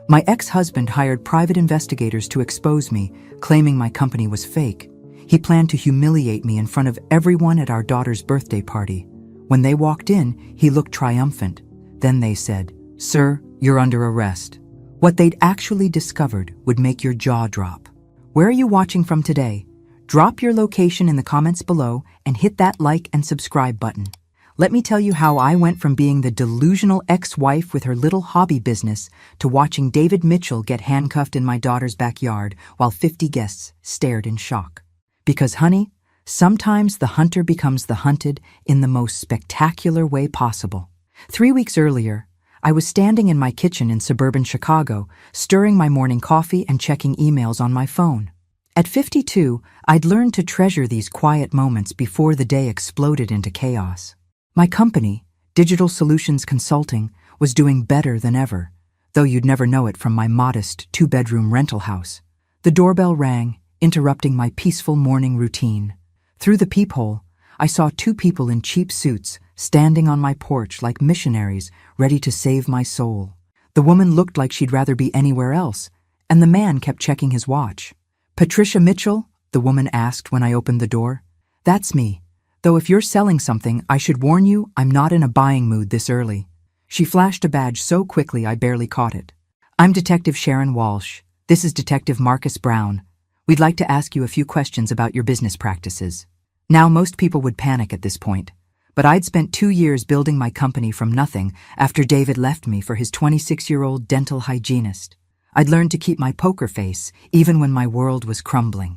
My ex-husband hired private investigators to expose me, claiming my company was fake. He planned to humiliate me in front of everyone at our daughter's birthday party. When they walked in, he looked triumphant. Then they said, "Sir, you're under arrest." What they'd actually discovered would make your jaw drop. Where are you watching from today? Drop your location in the comments below and hit that like and subscribe button. Let me tell you how I went from being the delusional ex-wife with her little hobby business to watching David Mitchell get handcuffed in my daughter's backyard while 50 guests stared in shock. Because, honey, sometimes the hunter becomes the hunted in the most spectacular way possible. 3 weeks earlier, I was standing in my kitchen in suburban Chicago, stirring my morning coffee and checking emails on my phone. At 52, I'd learned to treasure these quiet moments before the day exploded into chaos. My company, Digital Solutions Consulting, was doing better than ever, though you'd never know it from my modest 2-bedroom rental house. The doorbell rang, interrupting my peaceful morning routine. Through the peephole, I saw 2 people in cheap suits standing on my porch like missionaries ready to save my soul. The woman looked like she'd rather be anywhere else, and the man kept checking his watch. "Patricia Mitchell?" the woman asked when I opened the door. "That's me. Though if you're selling something, I should warn you I'm not in a buying mood this early." She flashed a badge so quickly I barely caught it. "I'm Detective Sharon Walsh. This is Detective Marcus Brown. We'd like to ask you a few questions about your business practices." Now, most people would panic at this point, but I'd spent 2 years building my company from nothing after David left me for his 26-year-old dental hygienist. I'd learned to keep my poker face even when my world was crumbling.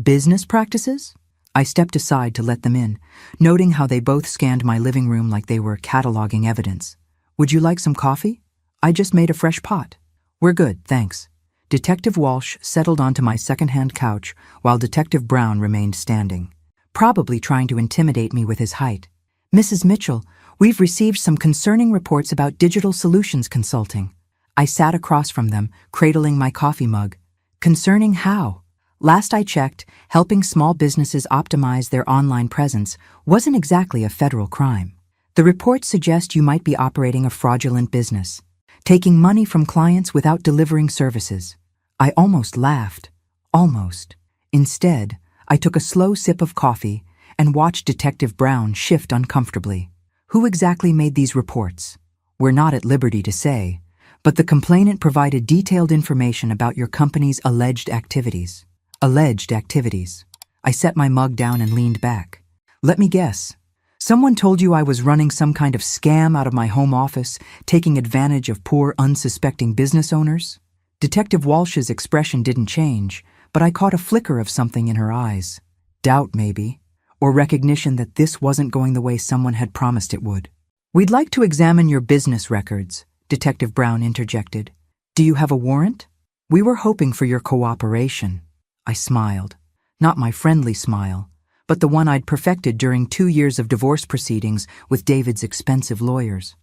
"Business practices?" I stepped aside to let them in, noting how they both scanned my living room like they were cataloging evidence. "Would you like some coffee? I just made a fresh pot." "We're good, thanks." Detective Walsh settled onto my second-hand couch while Detective Brown remained standing, probably trying to intimidate me with his height. "Mrs. Mitchell, we've received some concerning reports about Digital Solutions Consulting." I sat across from them, cradling my coffee mug. "Concerning how?" Last I checked, helping small businesses optimize their online presence wasn't exactly a federal crime. "The reports suggest you might be operating a fraudulent business, taking money from clients without delivering services." I almost laughed. Almost. Instead, I took a slow sip of coffee and watched Detective Brown shift uncomfortably. "Who exactly made these reports?" "We're not at liberty to say, but the complainant provided detailed information about your company's alleged activities." Alleged activities. I set my mug down and leaned back. "Let me guess. Someone told you I was running some kind of scam out of my home office, taking advantage of poor, unsuspecting business owners?" Detective Walsh's expression didn't change, but I caught a flicker of something in her eyes. Doubt, maybe, or recognition that this wasn't going the way someone had promised it would. "We'd like to examine your business records," Detective Brown interjected. "Do you have a warrant?" "We were hoping for your cooperation." I smiled. Not my friendly smile, but the one I'd perfected during 2 years of divorce proceedings with David's expensive lawyers.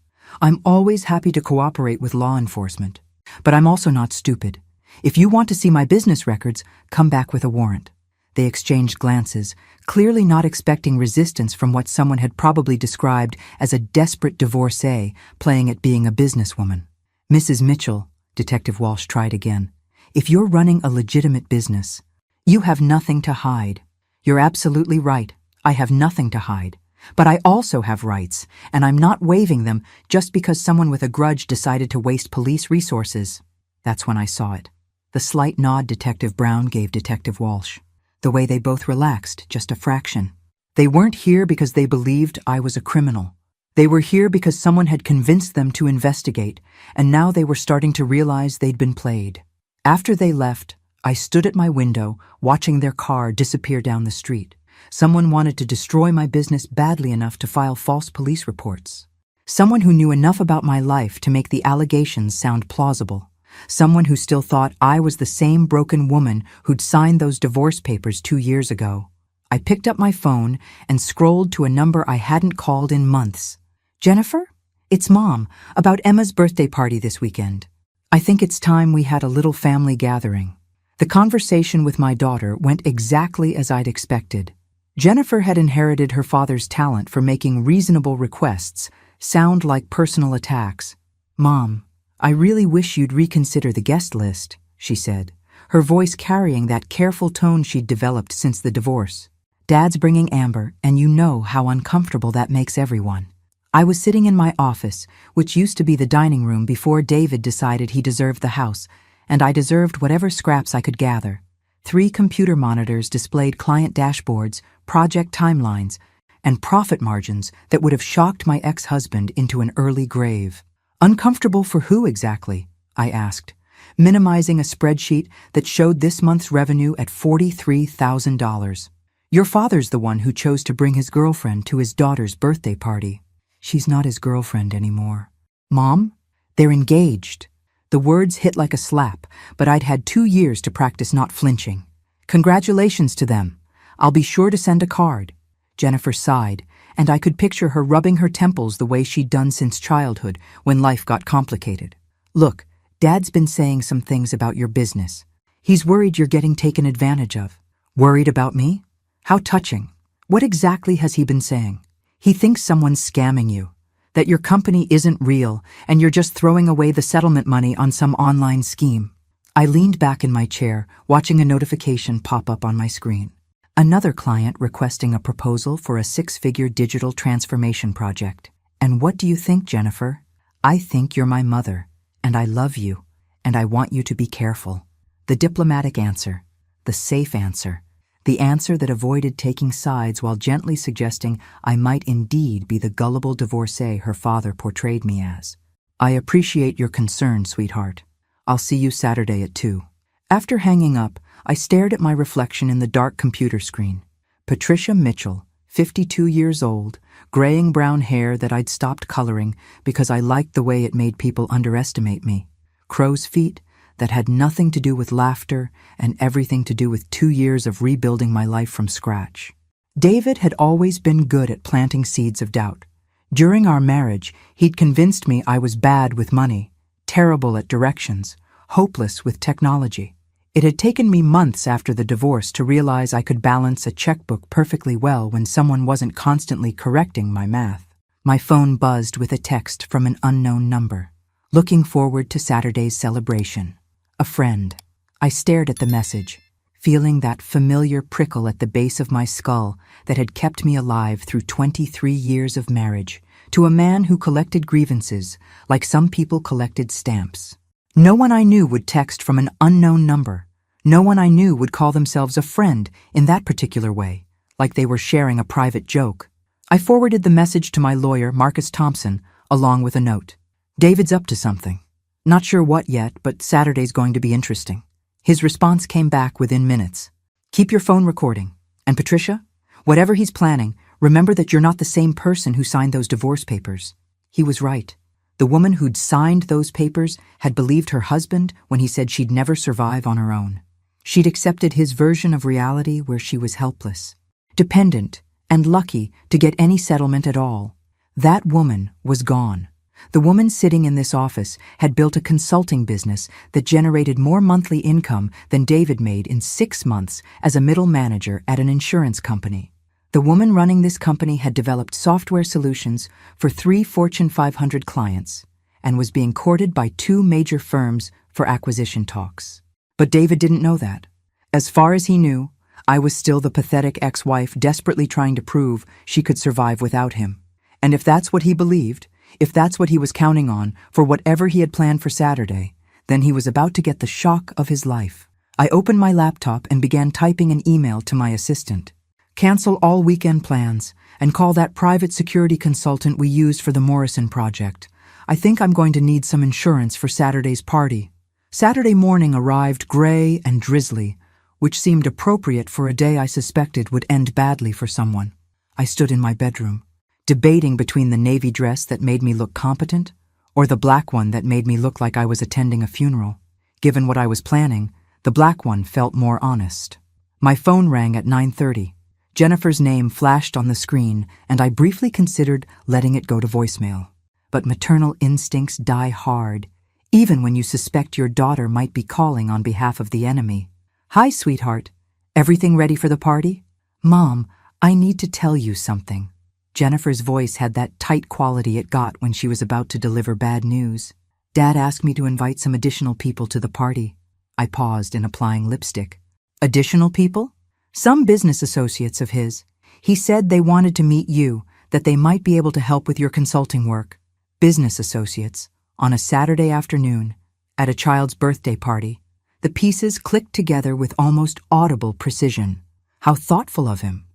"I'm always happy to cooperate with law enforcement. But I'm also not stupid. If you want to see my business records, come back with a warrant." They exchanged glances, clearly not expecting resistance from what someone had probably described as a desperate divorcee playing at being a businesswoman. "Mrs. Mitchell," Detective Walsh tried again, "if you're running a legitimate business, you have nothing to hide." "You're absolutely right. I have nothing to hide. But I also have rights, and I'm not waiving them just because someone with a grudge decided to waste police resources." That's when I saw it. The slight nod Detective Brown gave Detective Walsh. The way they both relaxed, just a fraction. They weren't here because they believed I was a criminal. They were here because someone had convinced them to investigate, and now they were starting to realize they'd been played. After they left, I stood at my window, watching their car disappear down the street. Someone wanted to destroy my business badly enough to file false police reports. Someone who knew enough about my life to make the allegations sound plausible. Someone who still thought I was the same broken woman who'd signed those divorce papers 2 years ago. I picked up my phone and scrolled to a number I hadn't called in months. "Jennifer? It's Mom, about Emma's birthday party this weekend. I think it's time we had a little family gathering." The conversation with my daughter went exactly as I'd expected. Jennifer had inherited her father's talent for making reasonable requests sound like personal attacks. "Mom, I really wish you'd reconsider the guest list, she said, her voice carrying that careful tone she'd developed since the divorce. Dad's bringing Amber, and you know how uncomfortable that makes everyone. I was sitting in my office, which used to be the dining room before David decided he deserved the house, and I deserved whatever scraps I could gather. 3 computer monitors displayed client dashboards, project timelines, and profit margins that would have shocked my ex-husband into an early grave. Uncomfortable for who exactly? I asked, minimizing a spreadsheet that showed this month's revenue at $43,000. Your father's the one who chose to bring his girlfriend to his daughter's birthday party. She's not his girlfriend anymore. Mom? They're engaged. The words hit like a slap, but I'd had 2 years to practice not flinching. Congratulations to them. I'll be sure to send a card. Jennifer sighed, and I could picture her rubbing her temples the way she'd done since childhood when life got complicated. Look, Dad's been saying some things about your business. He's worried you're getting taken advantage of. Worried about me? How touching. What exactly has he been saying? He thinks someone's scamming you, that your company isn't real and you're just throwing away the settlement money on some online scheme. I leaned back in my chair, watching a notification pop up on my screen. Another client requesting a proposal for a 6-figure digital transformation project. And what do you think, Jennifer? I think you're my mother, and I love you, and I want you to be careful. The diplomatic answer, the safe answer, the answer that avoided taking sides while gently suggesting I might indeed be the gullible divorcee her father portrayed me as. I appreciate your concern, sweetheart. I'll see you Saturday at 2. After hanging up, I stared at my reflection in the dark computer screen. Patricia Mitchell, 52 years old, graying brown hair that I'd stopped coloring because I liked the way it made people underestimate me. Crow's feet that had nothing to do with laughter and everything to do with 2 years of rebuilding my life from scratch. David had always been good at planting seeds of doubt. During our marriage, he'd convinced me I was bad with money, terrible at directions, hopeless with technology. It had taken me months after the divorce to realize I could balance a checkbook perfectly well when someone wasn't constantly correcting my math. My phone buzzed with a text from an unknown number. Looking forward to Saturday's celebration. A friend. I stared at the message, feeling that familiar prickle at the base of my skull that had kept me alive through 23 years of marriage, to a man who collected grievances like some people collected stamps. No one I knew would text from an unknown number. No one I knew would call themselves a friend in that particular way, like they were sharing a private joke. I forwarded the message to my lawyer, Marcus Thompson, along with a note. David's up to something. Not sure what yet, but Saturday's going to be interesting. His response came back within minutes. Keep your phone recording. And Patricia, whatever he's planning, remember that you're not the same person who signed those divorce papers. He was right. The woman who'd signed those papers had believed her husband when he said she'd never survive on her own. She'd accepted his version of reality where she was helpless, dependent, and lucky to get any settlement at all. That woman was gone. The woman sitting in this office had built a consulting business that generated more monthly income than David made in 6 months as a middle manager at an insurance company. The woman running this company had developed software solutions for 3 Fortune 500 clients and was being courted by 2 major firms for acquisition talks. But David didn't know that. As far as he knew, I was still the pathetic ex-wife desperately trying to prove she could survive without him. And if that's what he believed, if that's what he was counting on for whatever he had planned for Saturday, then he was about to get the shock of his life. I opened my laptop and began typing an email to my assistant. Cancel all weekend plans and call that private security consultant we used for the Morrison project. I think I'm going to need some insurance for Saturday's party. Saturday morning arrived gray and drizzly, which seemed appropriate for a day I suspected would end badly for someone. I stood in my bedroom, debating between the navy dress that made me look competent or the black one that made me look like I was attending a funeral. Given what I was planning, the black one felt more honest. My phone rang at 9:30. Jennifer's name flashed on the screen, and I briefly considered letting it go to voicemail. But maternal instincts die hard, even when you suspect your daughter might be calling on behalf of the enemy. Hi, sweetheart. Everything ready for the party? Mom, I need to tell you something. Jennifer's voice had that tight quality it got when she was about to deliver bad news. Dad asked me to invite some additional people to the party. I paused in applying lipstick. Additional people? Some business associates of his. He said they wanted to meet you, that they might be able to help with your consulting work. Business associates, on a Saturday afternoon, at a child's birthday party. The pieces clicked together with almost audible precision. How thoughtful of him.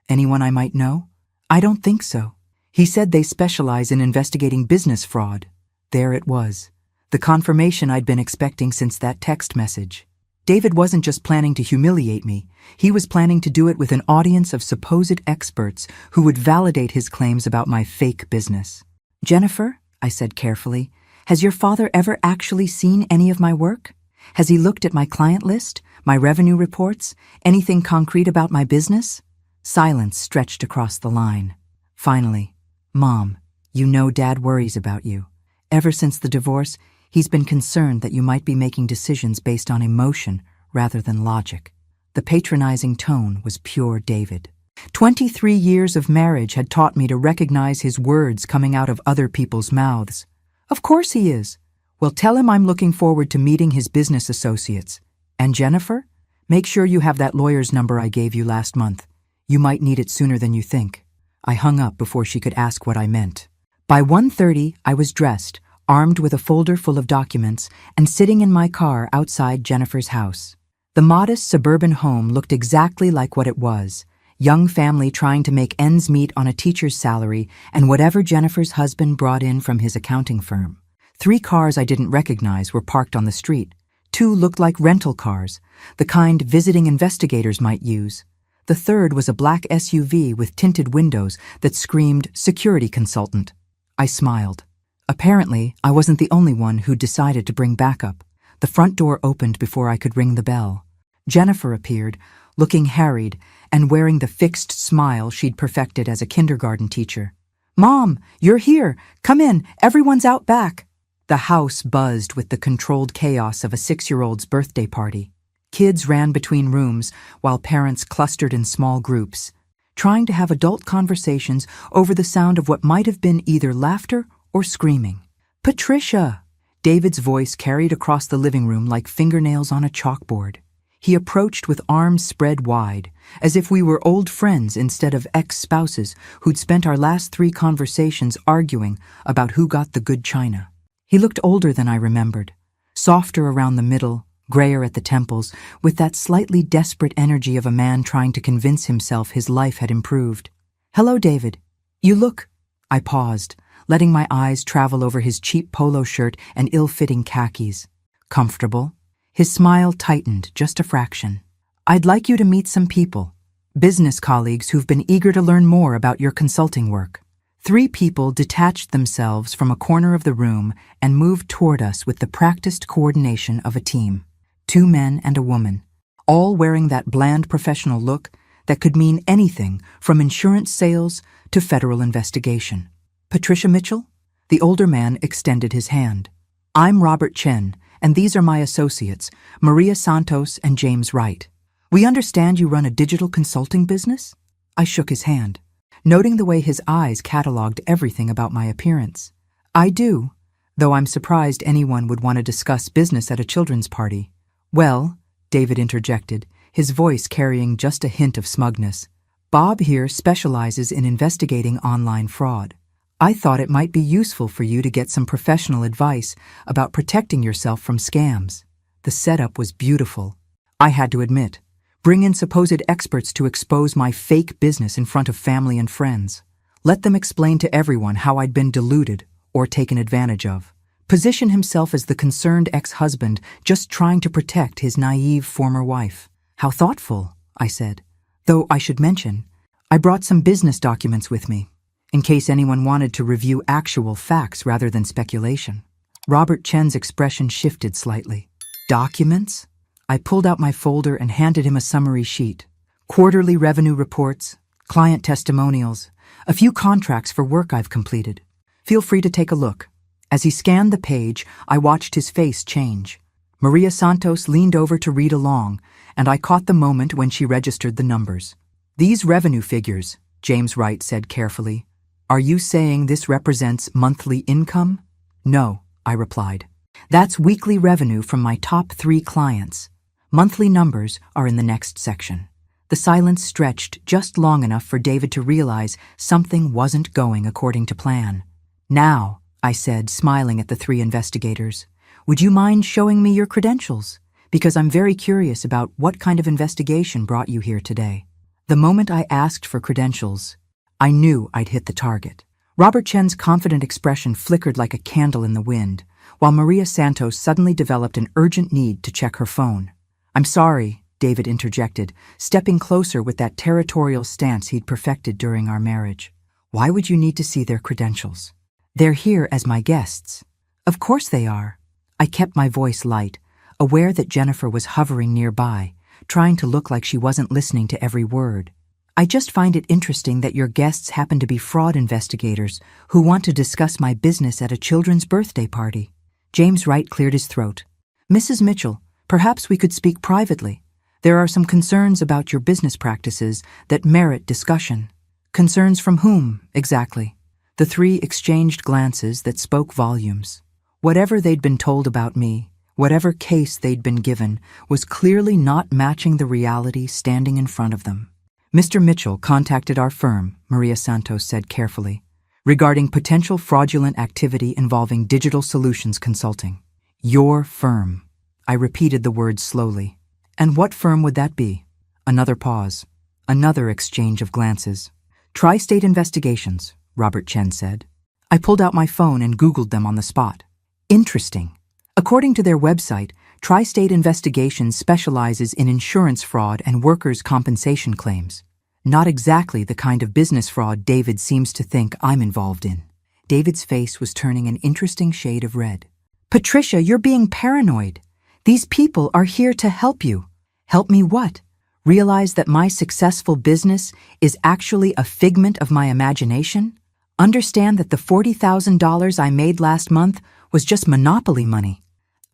Anyone I might know? I don't think so. He said they specialize in investigating business fraud. There it was. The confirmation I'd been expecting since that text message. David wasn't just planning to humiliate me. He was planning to do it with an audience of supposed experts who would validate his claims about my fake business. Jennifer, I said carefully, has your father ever actually seen any of my work? Has he looked at my client list, my revenue reports, anything concrete about my business? Silence stretched across the line. Finally, Mom, you know Dad worries about you. Ever since the divorce, he's been concerned that you might be making decisions based on emotion rather than logic. The patronizing tone was pure David. 23 years of marriage had taught me to recognize his words coming out of other people's mouths. Of course he is. Well, tell him I'm looking forward to meeting his business associates. And Jennifer, make sure you have that lawyer's number I gave you last month. You might need it sooner than you think. I hung up before she could ask what I meant. By 1:30, I was dressed, armed with a folder full of documents, and sitting in my car outside Jennifer's house. The modest suburban home looked exactly like what it was. Young family trying to make ends meet on a teacher's salary and whatever Jennifer's husband brought in from his accounting firm. 3 cars I didn't recognize were parked on the street. 2 looked like rental cars, the kind visiting investigators might use. The third was a black SUV with tinted windows that screamed security consultant. I smiled. Apparently, I wasn't the only one who'd decided to bring backup. The front door opened before I could ring the bell. Jennifer appeared, looking harried and wearing the fixed smile she'd perfected as a kindergarten teacher. Mom, you're here. Come in. Everyone's out back. The house buzzed with the controlled chaos of a 6-year-old's birthday party. Kids ran between rooms while parents clustered in small groups, trying to have adult conversations over the sound of what might have been either laughter or screaming. Patricia! David's voice carried across the living room like fingernails on a chalkboard. He approached with arms spread wide, as if we were old friends instead of ex-spouses who'd spent our last 3 conversations arguing about who got the good china. He looked older than I remembered, softer around the middle, grayer at the temples, with that slightly desperate energy of a man trying to convince himself his life had improved. Hello, David. You look... I paused, letting my eyes travel over his cheap polo shirt and ill-fitting khakis. Comfortable? His smile tightened just a fraction. I'd like you to meet some people, business colleagues who've been eager to learn more about your consulting work. 3 people detached themselves from a corner of the room and moved toward us with the practiced coordination of a team. 2 men and a woman, all wearing that bland professional look that could mean anything from insurance sales to federal investigation. Patricia Mitchell? The older man extended his hand. I'm Robert Chen, and these are my associates, Maria Santos and James Wright. We understand you run a digital consulting business? I shook his hand, noting the way his eyes cataloged everything about my appearance. I do, though I'm surprised anyone would want to discuss business at a children's party. Well, David interjected, his voice carrying just a hint of smugness. Bob here specializes in investigating online fraud. I thought it might be useful for you to get some professional advice about protecting yourself from scams. The setup was beautiful. I had to admit, bring in supposed experts to expose my fake business in front of family and friends. Let them explain to everyone how I'd been deluded or taken advantage of. Position himself as the concerned ex-husband just trying to protect his naive former wife. How thoughtful, I said. Though I should mention, I brought some business documents with me, in case anyone wanted to review actual facts rather than speculation. Robert Chen's expression shifted slightly. Documents? I pulled out my folder and handed him a summary sheet. Quarterly revenue reports, client testimonials, a few contracts for work I've completed. Feel free to take a look. As he scanned the page, I watched his face change. Maria Santos leaned over to read along, and I caught the moment when she registered the numbers. These revenue figures, James Wright said carefully. Are you saying this represents monthly income? No, I replied. That's weekly revenue from my top 3 clients. Monthly numbers are in the next section. The silence stretched just long enough for David to realize something wasn't going according to plan. Now, I said, smiling at the 3 investigators, would you mind showing me your credentials? Because I'm very curious about what kind of investigation brought you here today. The moment I asked for credentials, I knew I'd hit the target. Robert Chen's confident expression flickered like a candle in the wind, while Maria Santos suddenly developed an urgent need to check her phone. I'm sorry, David interjected, stepping closer with that territorial stance he'd perfected during our marriage. Why would you need to see their credentials? They're here as my guests. Of course they are. I kept my voice light, aware that Jennifer was hovering nearby, trying to look like she wasn't listening to every word. I just find it interesting that your guests happen to be fraud investigators who want to discuss my business at a children's birthday party. James Wright cleared his throat. Mrs. Mitchell, perhaps we could speak privately. There are some concerns about your business practices that merit discussion. Concerns from whom, exactly? The 3 exchanged glances that spoke volumes. Whatever they'd been told about me, whatever case they'd been given, was clearly not matching the reality standing in front of them. Mr. Mitchell contacted our firm, Maria Santos said carefully, regarding potential fraudulent activity involving Digital Solutions Consulting. Your firm. I repeated the words slowly. And what firm would that be? Another pause. Another exchange of glances. Tri-State Investigations, Robert Chen said. I pulled out my phone and Googled them on the spot. Interesting. According to their website, Tri-State Investigations specializes in insurance fraud and workers' compensation claims. Not exactly the kind of business fraud David seems to think I'm involved in. David's face was turning an interesting shade of red. Patricia, you're being paranoid. These people are here to help you. Help me what? Realize that my successful business is actually a figment of my imagination? Understand that the $40,000 I made last month was just monopoly money.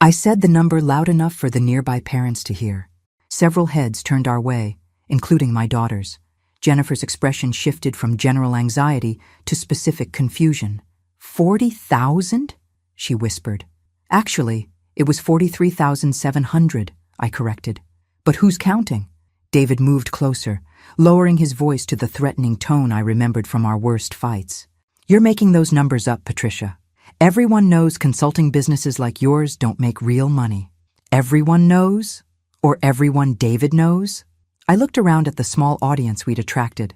I said the number loud enough for the nearby parents to hear. Several heads turned our way, including my daughter's. Jennifer's expression shifted from general anxiety to specific confusion. 40,000? She whispered. Actually, it was 43,700, I corrected. But who's counting? David moved closer, lowering his voice to the threatening tone I remembered from our worst fights. You're making those numbers up, Patricia. Everyone knows consulting businesses like yours don't make real money. Everyone knows? Or everyone David knows? I looked around at the small audience we'd attracted,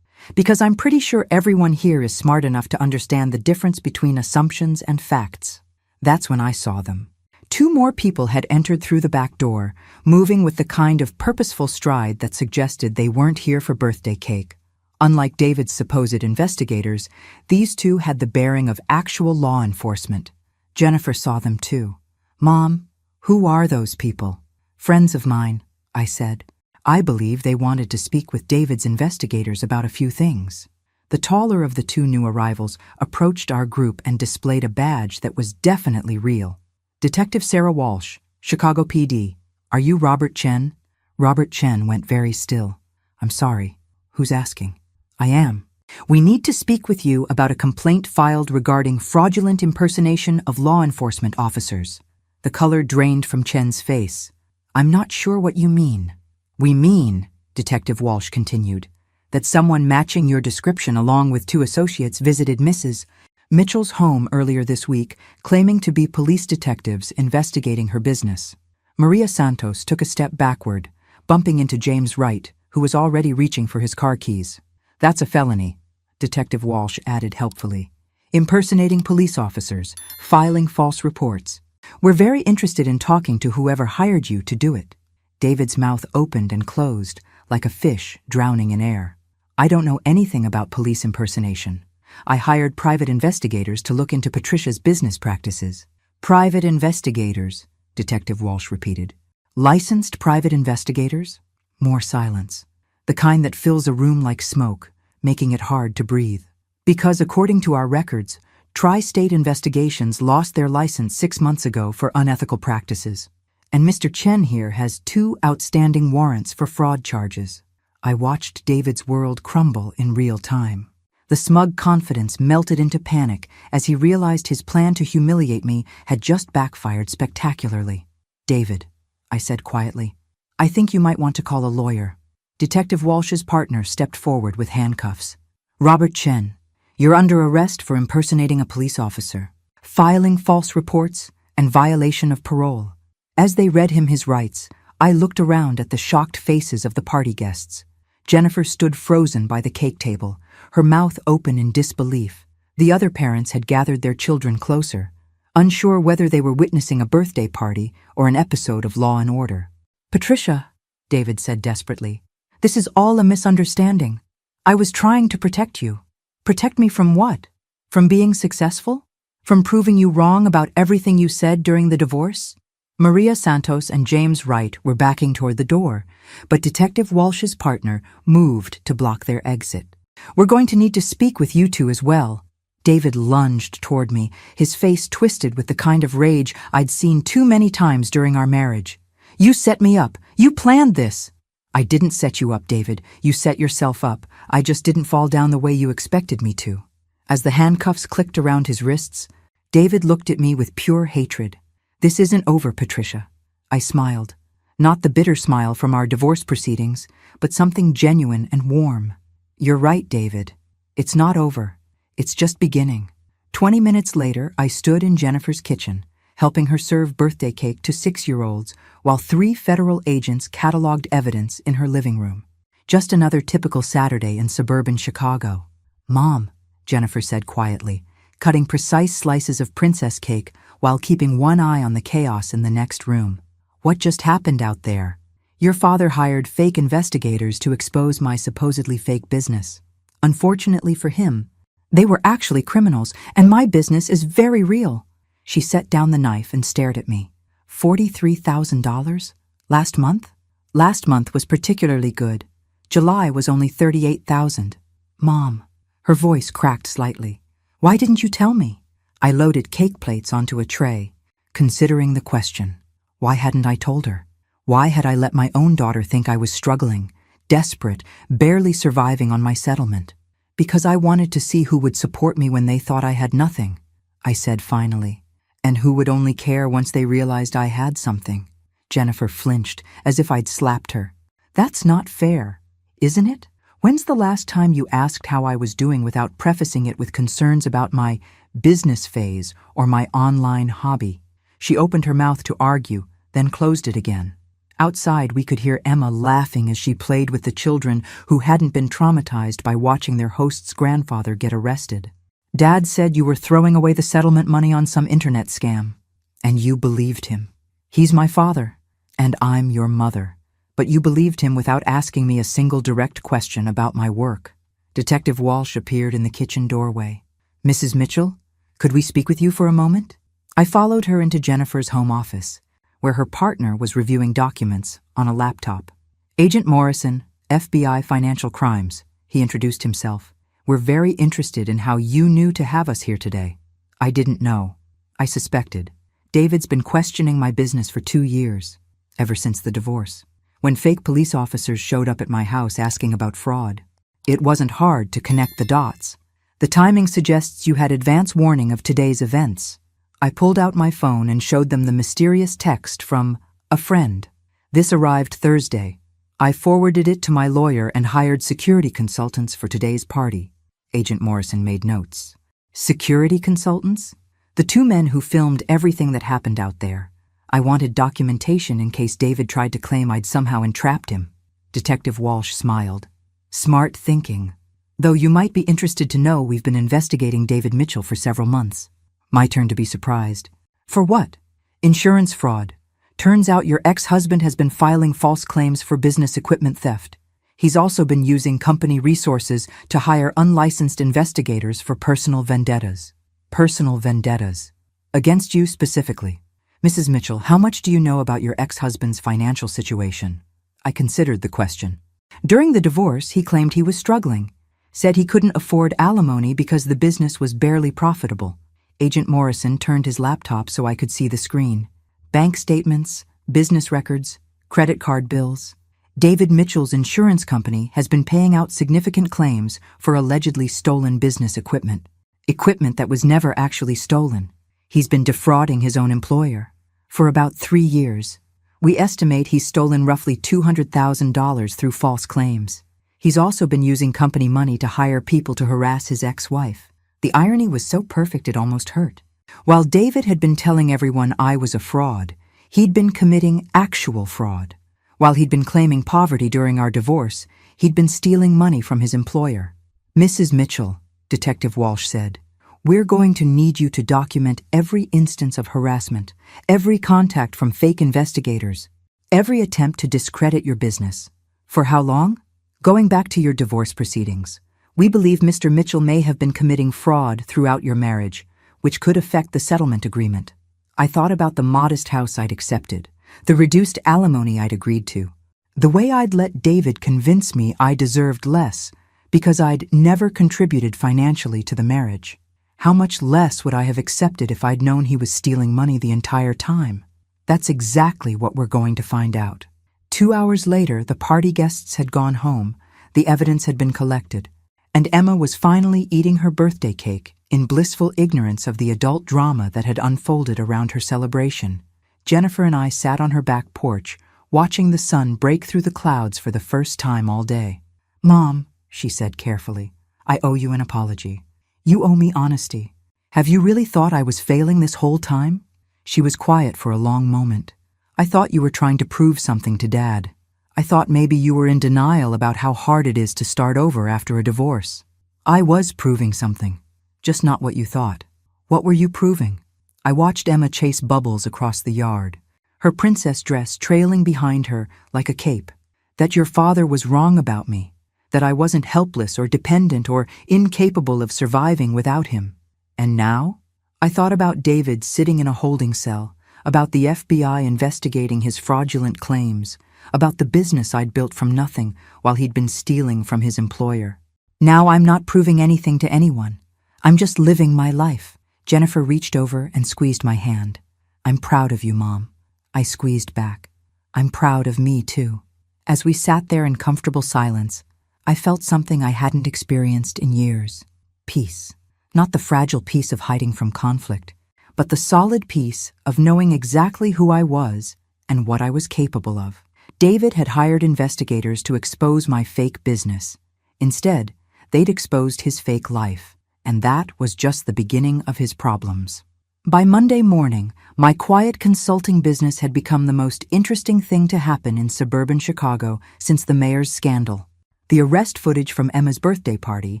because I'm pretty sure everyone here is smart enough to understand the difference between assumptions and facts. That's when I saw them. 2 more people had entered through the back door, moving with the kind of purposeful stride that suggested they weren't here for birthday cake. Unlike David's supposed investigators, these 2 had the bearing of actual law enforcement. Jennifer saw them too. Mom, who are those people? Friends of mine, I said. I believe they wanted to speak with David's investigators about a few things. The taller of the 2 new arrivals approached our group and displayed a badge that was definitely real. Detective Sarah Walsh, Chicago PD. Are you Robert Chen? Robert Chen went very still. I'm sorry. Who's asking? I am. We need to speak with you about a complaint filed regarding fraudulent impersonation of law enforcement officers. The color drained from Chen's face. I'm not sure what you mean. We mean, Detective Walsh continued, that someone matching your description along with 2 associates visited Mrs. Mitchell's home earlier this week, claiming to be police detectives investigating her business. Maria Santos took a step backward, bumping into James Wright, who was already reaching for his car keys. That's a felony, Detective Walsh added helpfully. Impersonating police officers, filing false reports. We're very interested in talking to whoever hired you to do it. David's mouth opened and closed, like a fish drowning in air. I don't know anything about police impersonation. I hired private investigators to look into Patricia's business practices. Private investigators, Detective Walsh repeated. Licensed private investigators? More silence. The kind that fills a room like smoke, making it hard to breathe. Because according to our records, Tri-State Investigations lost their license 6 months ago for unethical practices. And Mr. Chen here has 2 outstanding warrants for fraud charges. I watched David's world crumble in real time. The smug confidence melted into panic as he realized his plan to humiliate me had just backfired spectacularly. "David," I said quietly, "I think you might want to call a lawyer." Detective Walsh's partner stepped forward with handcuffs. "Robert Chen, you're under arrest for impersonating a police officer, filing false reports, and violation of parole." As they read him his rights, I looked around at the shocked faces of the party guests. Jennifer stood frozen by the cake table, her mouth open in disbelief. The other parents had gathered their children closer, unsure whether they were witnessing a birthday party or an episode of Law and Order. "Patricia," David said desperately, "this is all a misunderstanding. I was trying to protect you." "Protect me from what? From being successful? From proving you wrong about everything you said during the divorce?" Maria Santos and James Wright were backing toward the door, but Detective Walsh's partner moved to block their exit. "We're going to need to speak with you two as well." David lunged toward me, his face twisted with the kind of rage I'd seen too many times during our marriage. "You set me up. You planned this." "I didn't set you up, David. You set yourself up. I just didn't fall down the way you expected me to." As the handcuffs clicked around his wrists, David looked at me with pure hatred. "This isn't over, Patricia." I smiled. Not the bitter smile from our divorce proceedings, but something genuine and warm. "You're right, David. It's not over. It's just beginning." 20 minutes later, I stood in Jennifer's kitchen, helping her serve birthday cake to 6-year-olds, while 3 federal agents cataloged evidence in her living room. Just another typical Saturday in suburban Chicago. "Mom," Jennifer said quietly, cutting precise slices of princess cake while keeping one eye on the chaos in the next room. "What just happened out there?" "Your father hired fake investigators to expose my supposedly fake business. Unfortunately for him, they were actually criminals, and my business is very real." She set down the knife and stared at me. $43,000? Last month? Last month was particularly good. July was only $38,000. "Mom," her voice cracked slightly, "why didn't you tell me?" I loaded cake plates onto a tray, considering the question. Why hadn't I told her? Why had I let my own daughter think I was struggling, desperate, barely surviving on my settlement? "Because I wanted to see who would support me when they thought I had nothing," I said finally. "And who would only care once they realized I had something." Jennifer flinched, as if I'd slapped her. "That's not fair, isn't it? When's the last time you asked how I was doing without prefacing it with concerns about my business phase or my online hobby?" She opened her mouth to argue, then closed it again. Outside, we could hear Emma laughing as she played with the children who hadn't been traumatized by watching their host's grandfather get arrested. "Dad said you were throwing away the settlement money on some internet scam. And you believed him. He's my father, and I'm your mother. But you believed him without asking me a single direct question about my work." Detective Walsh appeared in the kitchen doorway. "Mrs. Mitchell, could we speak with you for a moment?" I followed her into Jennifer's home office, where her partner was reviewing documents on a laptop. "Agent Morrison, FBI Financial Crimes," he introduced himself. "We're very interested in how you knew to have us here today." I didn't know. I suspected. David's been questioning my business for 2 years, ever since the divorce. When fake police officers showed up at my house asking about fraud, it wasn't hard to connect the dots. "The timing suggests you had advance warning of today's events." I pulled out my phone and showed them the mysterious text from a friend. "This arrived Thursday. I forwarded it to my lawyer and hired security consultants for today's party." Agent Morrison made notes. Security consultants? The 2 men who filmed everything that happened out there. I wanted documentation in case David tried to claim I'd somehow entrapped him. Detective Walsh smiled. "Smart thinking. Though you might be interested to know we've been investigating David Mitchell for several months." My turn to be surprised. "For what?" "Insurance fraud. Turns out your ex-husband has been filing false claims for business equipment theft. He's also been using company resources to hire unlicensed investigators for personal vendettas." "Personal vendettas. Against you specifically. Mrs. Mitchell, how much do you know about your ex-husband's financial situation?" I considered the question. "During the divorce, he claimed he was struggling. Said he couldn't afford alimony because the business was barely profitable." Agent Morrison turned his laptop so I could see the screen. Bank statements, business records, credit card bills. David Mitchell's insurance company has been paying out significant claims for allegedly stolen business equipment. Equipment that was never actually stolen. He's been defrauding his own employer. For about 3 years. We estimate he's stolen roughly $200,000 through false claims. He's also been using company money to hire people to harass his ex-wife. The irony was so perfect it almost hurt. While David had been telling everyone I was a fraud, he'd been committing actual fraud. While he'd been claiming poverty during our divorce, he'd been stealing money from his employer. "Mrs. Mitchell," Detective Walsh said, "we're going to need you to document every instance of harassment, every contact from fake investigators, every attempt to discredit your business. For how long? Going back to your divorce proceedings. We believe Mr. Mitchell may have been committing fraud throughout your marriage, which could affect the settlement agreement. I thought about the modest house I'd accepted, the reduced alimony I'd agreed to, the way I'd let David convince me I deserved less because I'd never contributed financially to the marriage. How much less would I have accepted if I'd known he was stealing money the entire time? That's exactly what we're going to find out." 2 hours later, the party guests had gone home, the evidence had been collected, and Emma was finally eating her birthday cake in blissful ignorance of the adult drama that had unfolded around her celebration. Jennifer and I sat on her back porch, watching the sun break through the clouds for the first time all day. "Mom," she said carefully, "I owe you an apology. You owe me honesty. Have you really thought I was failing this whole time?" She was quiet for a long moment. "I thought you were trying to prove something to Dad. I thought maybe you were in denial about how hard it is to start over after a divorce." "I was proving something, just not what you thought." "What were you proving?" I watched Emma chase Bubbles across the yard, her princess dress trailing behind her like a cape. "That your father was wrong about me, that I wasn't helpless or dependent or incapable of surviving without him. And now?" I thought about David sitting in a holding cell, about the FBI investigating his fraudulent claims, about the business I'd built from nothing while he'd been stealing from his employer. "Now I'm not proving anything to anyone. I'm just living my life." Jennifer reached over and squeezed my hand. "I'm proud of you, Mom." I squeezed back. "I'm proud of me, too." As we sat there in comfortable silence, I felt something I hadn't experienced in years. Peace. Not the fragile peace of hiding from conflict, but the solid peace of knowing exactly who I was and what I was capable of. David had hired investigators to expose my fake business. Instead, they'd exposed his fake life, and that was just the beginning of his problems. By Monday morning, my quiet consulting business had become the most interesting thing to happen in suburban Chicago since the mayor's scandal. The arrest footage from Emma's birthday party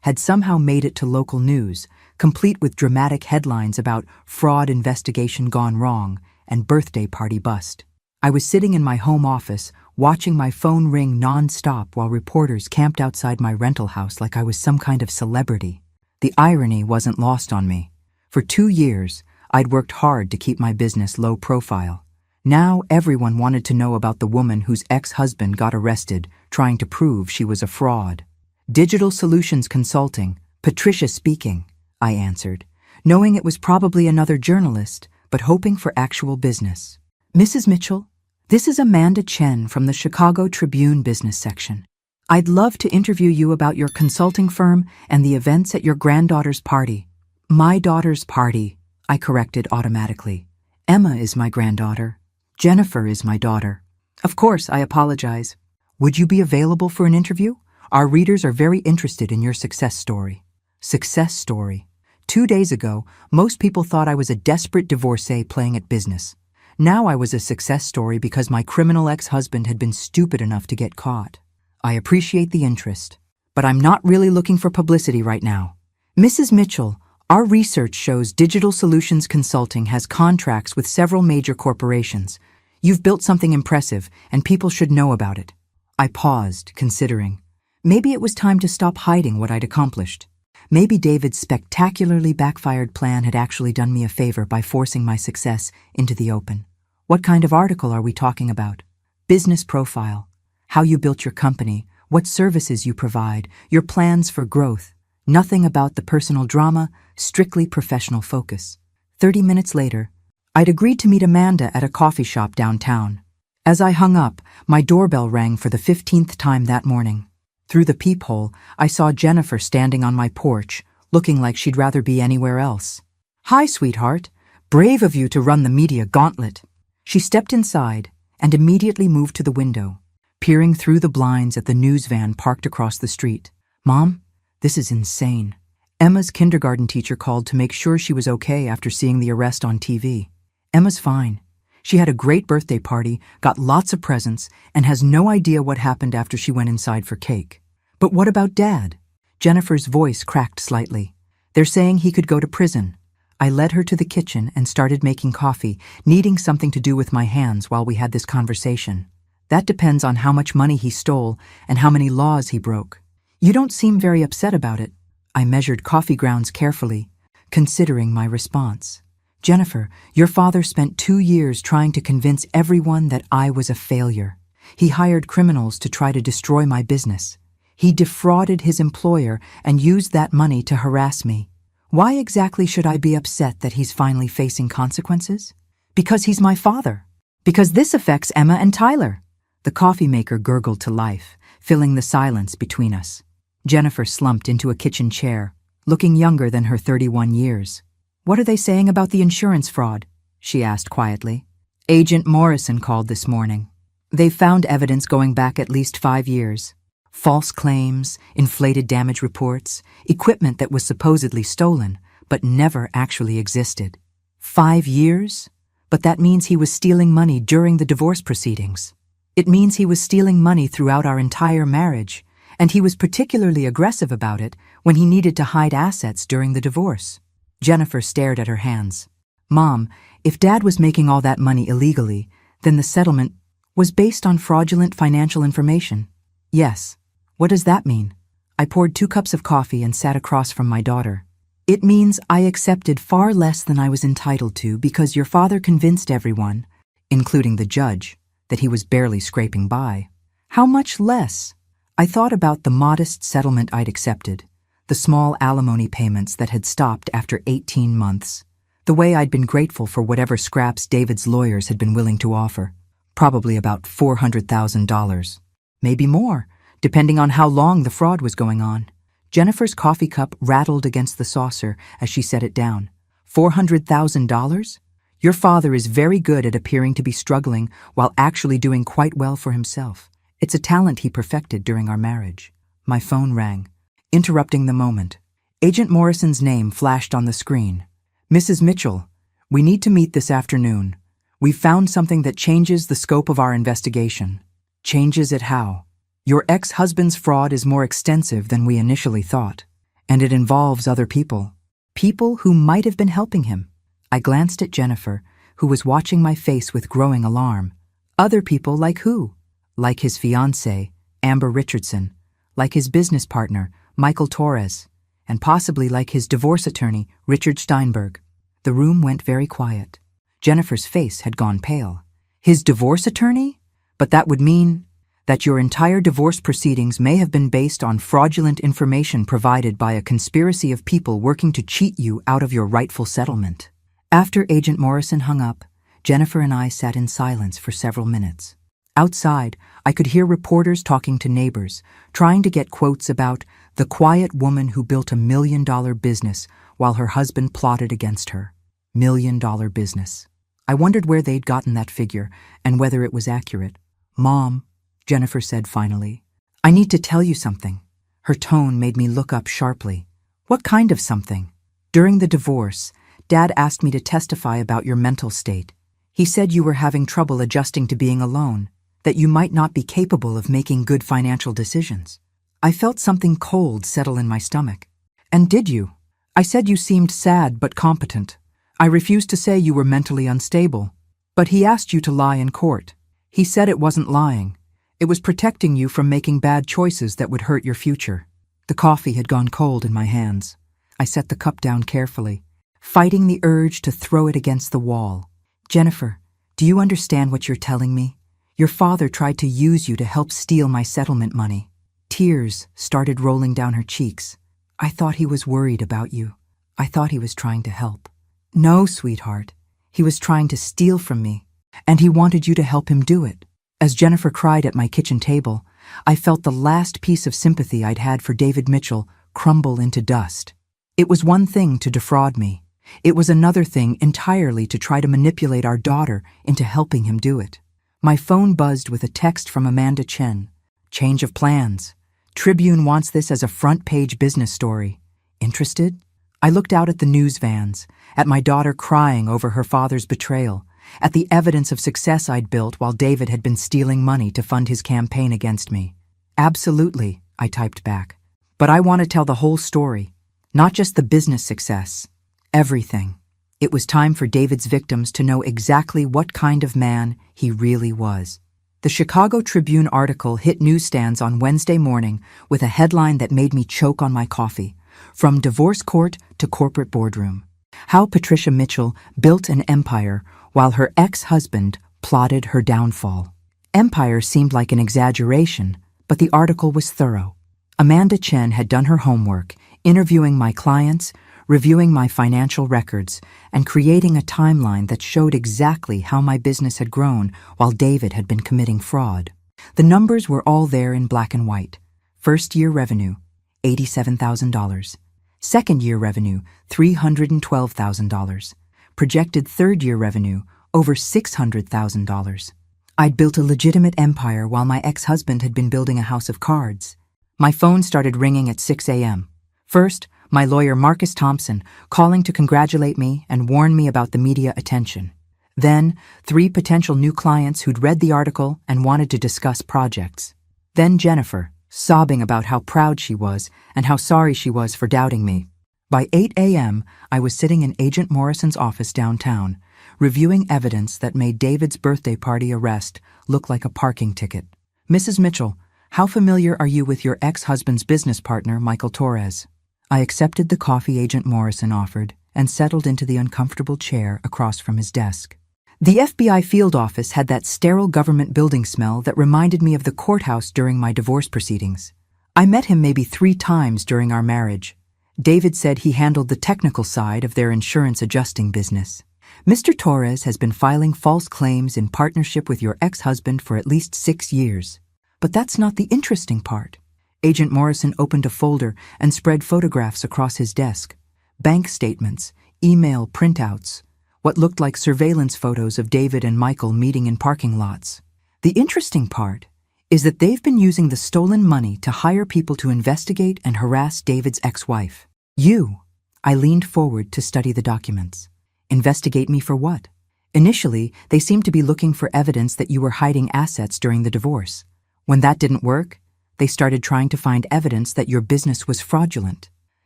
had somehow made it to local news, complete with dramatic headlines about fraud investigation gone wrong and birthday party bust. I was sitting in my home office, watching my phone ring non-stop while reporters camped outside my rental house like I was some kind of celebrity. The irony wasn't lost on me. For 2 years, I'd worked hard to keep my business low profile. Now everyone wanted to know about the woman whose ex-husband got arrested trying to prove she was a fraud. "Digital Solutions Consulting, Patricia speaking," I answered, knowing it was probably another journalist, but hoping for actual business. "Mrs. Mitchell, this is Amanda Chen from the Chicago Tribune business section. I'd love to interview you about your consulting firm and the events at your granddaughter's party." "My daughter's party," I corrected automatically. "Emma is my granddaughter. Jennifer is my daughter." "Of course, I apologize. Would you be available for an interview? Our readers are very interested in your success story." Success story. 2 days ago, most people thought I was a desperate divorcee playing at business. Now I was a success story because my criminal ex-husband had been stupid enough to get caught. "I appreciate the interest, but I'm not really looking for publicity right now. Mrs. Mitchell, our research shows Digital Solutions Consulting has contracts with several major corporations. You've built something impressive, and people should know about it." I paused, considering. Maybe it was time to stop hiding what I'd accomplished. Maybe David's spectacularly backfired plan had actually done me a favor by forcing my success into the open. "What kind of article are we talking about?" "Business profile. How you built your company, what services you provide, your plans for growth. Nothing about the personal drama, strictly professional focus." 30 minutes later, I'd agreed to meet Amanda at a coffee shop downtown. As I hung up, my doorbell rang for the 15th time that morning. Through the peephole, I saw Jennifer standing on my porch, looking like she'd rather be anywhere else. "Hi, sweetheart. Brave of you to run the media gauntlet." She stepped inside and immediately moved to the window, peering through the blinds at the news van parked across the street. "Mom, this is insane." Emma's kindergarten teacher called to make sure she was okay after seeing the arrest on TV. "Emma's fine. She had a great birthday party, got lots of presents, and has no idea what happened after she went inside for cake." "But what about Dad?" Jennifer's voice cracked slightly. "They're saying he could go to prison." I led her to the kitchen and started making coffee, needing something to do with my hands while we had this conversation. "That depends on how much money he stole and how many laws he broke." "You don't seem very upset about it." I measured coffee grounds carefully, considering my response. "Jennifer, your father spent 2 years trying to convince everyone that I was a failure. He hired criminals to try to destroy my business. He defrauded his employer and used that money to harass me. Why exactly should I be upset that he's finally facing consequences? Because he's my father. Because this affects Emma and Tyler." The coffee maker gurgled to life, filling the silence between us. Jennifer slumped into a kitchen chair, looking younger than her 31 years. "What are they saying about the insurance fraud?" she asked quietly. "Agent Morrison called this morning. They found evidence going back at least 5 years. False claims, inflated damage reports, equipment that was supposedly stolen, but never actually existed. 5 years? But that means he was stealing money during the divorce proceedings. It means he was stealing money throughout our entire marriage, and he was particularly aggressive about it when he needed to hide assets during the divorce." Jennifer stared at her hands. "Mom, if Dad was making all that money illegally, then the settlement was based on fraudulent financial information." "Yes. What does that mean?" I poured 2 cups of coffee and sat across from my daughter. "It means I accepted far less than I was entitled to because your father convinced everyone, including the judge, that he was barely scraping by." "How much less?" I thought about the modest settlement I'd accepted, the small alimony payments that had stopped after 18 months, the way I'd been grateful for whatever scraps David's lawyers had been willing to offer, probably about $400,000, maybe more, depending on how long the fraud was going on. Jennifer's coffee cup rattled against the saucer as she set it down. $400,000? Your father is very good at appearing to be struggling while actually doing quite well for himself. It's a talent he perfected during our marriage. My phone rang, interrupting the moment. Agent Morrison's name flashed on the screen. "Mrs. Mitchell, we need to meet this afternoon. We've found something that changes the scope of our investigation." "Changes it how?" "Your ex-husband's fraud is more extensive than we initially thought, and it involves other people. People who might have been helping him." I glanced at Jennifer, who was watching my face with growing alarm. "Other people like who?" "Like his fiancée, Amber Richardson, like his business partner, Michael Torres, and possibly like his divorce attorney, Richard Steinberg." The room went very quiet. Jennifer's face had gone pale. "His divorce attorney? But that would mean that your entire divorce proceedings may have been based on fraudulent information provided by a conspiracy of people working to cheat you out of your rightful settlement." After Agent Morrison hung up, Jennifer and I sat in silence for several minutes. Outside, I could hear reporters talking to neighbors, trying to get quotes about the quiet woman who built $1 million business while her husband plotted against her. $1 million business. I wondered where they'd gotten that figure and whether it was accurate. "Mom," Jennifer said finally, "I need to tell you something." Her tone made me look up sharply. "What kind of something?" "During the divorce, Dad asked me to testify about your mental state. He said you were having trouble adjusting to being alone, that you might not be capable of making good financial decisions." I felt something cold settle in my stomach. "And did you?" "I said you seemed sad but competent. I refused to say you were mentally unstable. But he asked you to lie in court. He said it wasn't lying. It was protecting you from making bad choices that would hurt your future." The coffee had gone cold in my hands. I set the cup down carefully, fighting the urge to throw it against the wall. "Jennifer, do you understand what you're telling me? Your father tried to use you to help steal my settlement money." Tears started rolling down her cheeks. "I thought he was worried about you. I thought he was trying to help." "No, sweetheart. He was trying to steal from me, and he wanted you to help him do it." As Jennifer cried at my kitchen table, I felt the last piece of sympathy I'd had for David Mitchell crumble into dust. It was one thing to defraud me. It was another thing entirely to try to manipulate our daughter into helping him do it. My phone buzzed with a text from Amanda Chen. Change of plans. Tribune wants this as a front-page business story. Interested? I looked out at the news vans, at my daughter crying over her father's betrayal, at the evidence of success I'd built while David had been stealing money to fund his campaign against me. Absolutely, I typed back. But I want to tell the whole story, not just the business success. Everything. It was time for David's victims to know exactly what kind of man he really was. The Chicago Tribune article hit newsstands on Wednesday morning with a headline that made me choke on my coffee. From divorce court to corporate boardroom. How Patricia Mitchell built an empire while her ex-husband plotted her downfall. Empire seemed like an exaggeration, but the article was thorough. Amanda Chen had done her homework, interviewing my clients, reviewing my financial records, and creating a timeline that showed exactly how my business had grown while David had been committing fraud. The numbers were all there in black and white. First-year revenue, $87,000. Second-year revenue, $312,000. Projected third-year revenue, over $600,000. I'd built a legitimate empire while my ex-husband had been building a house of cards. My phone started ringing at 6 a.m. First, my lawyer Marcus Thompson calling to congratulate me and warn me about the media attention. Then, 3 potential new clients who'd read the article and wanted to discuss projects. Then Jennifer, sobbing about how proud she was and how sorry she was for doubting me. By 8 a.m., I was sitting in Agent Morrison's office downtown, reviewing evidence that made David's birthday party arrest look like a parking ticket. Mrs. Mitchell, how familiar are you with your ex-husband's business partner, Michael Torres? I accepted the coffee Agent Morrison offered and settled into the uncomfortable chair across from his desk. The FBI field office had that sterile government building smell that reminded me of the courthouse during my divorce proceedings. I met him maybe 3 times during our marriage. David said he handled the technical side of their insurance adjusting business. Mr. Torres has been filing false claims in partnership with your ex-husband for at least 6 years. But that's not the interesting part. Agent Morrison opened a folder and spread photographs across his desk. Bank statements, email printouts, what looked like surveillance photos of David and Michael meeting in parking lots. The interesting part is that they've been using the stolen money to hire people to investigate and harass David's ex-wife. You. I leaned forward to study the documents. Investigate me for what? Initially, they seemed to be looking for evidence that you were hiding assets during the divorce. When that didn't work, they started trying to find evidence that your business was fraudulent.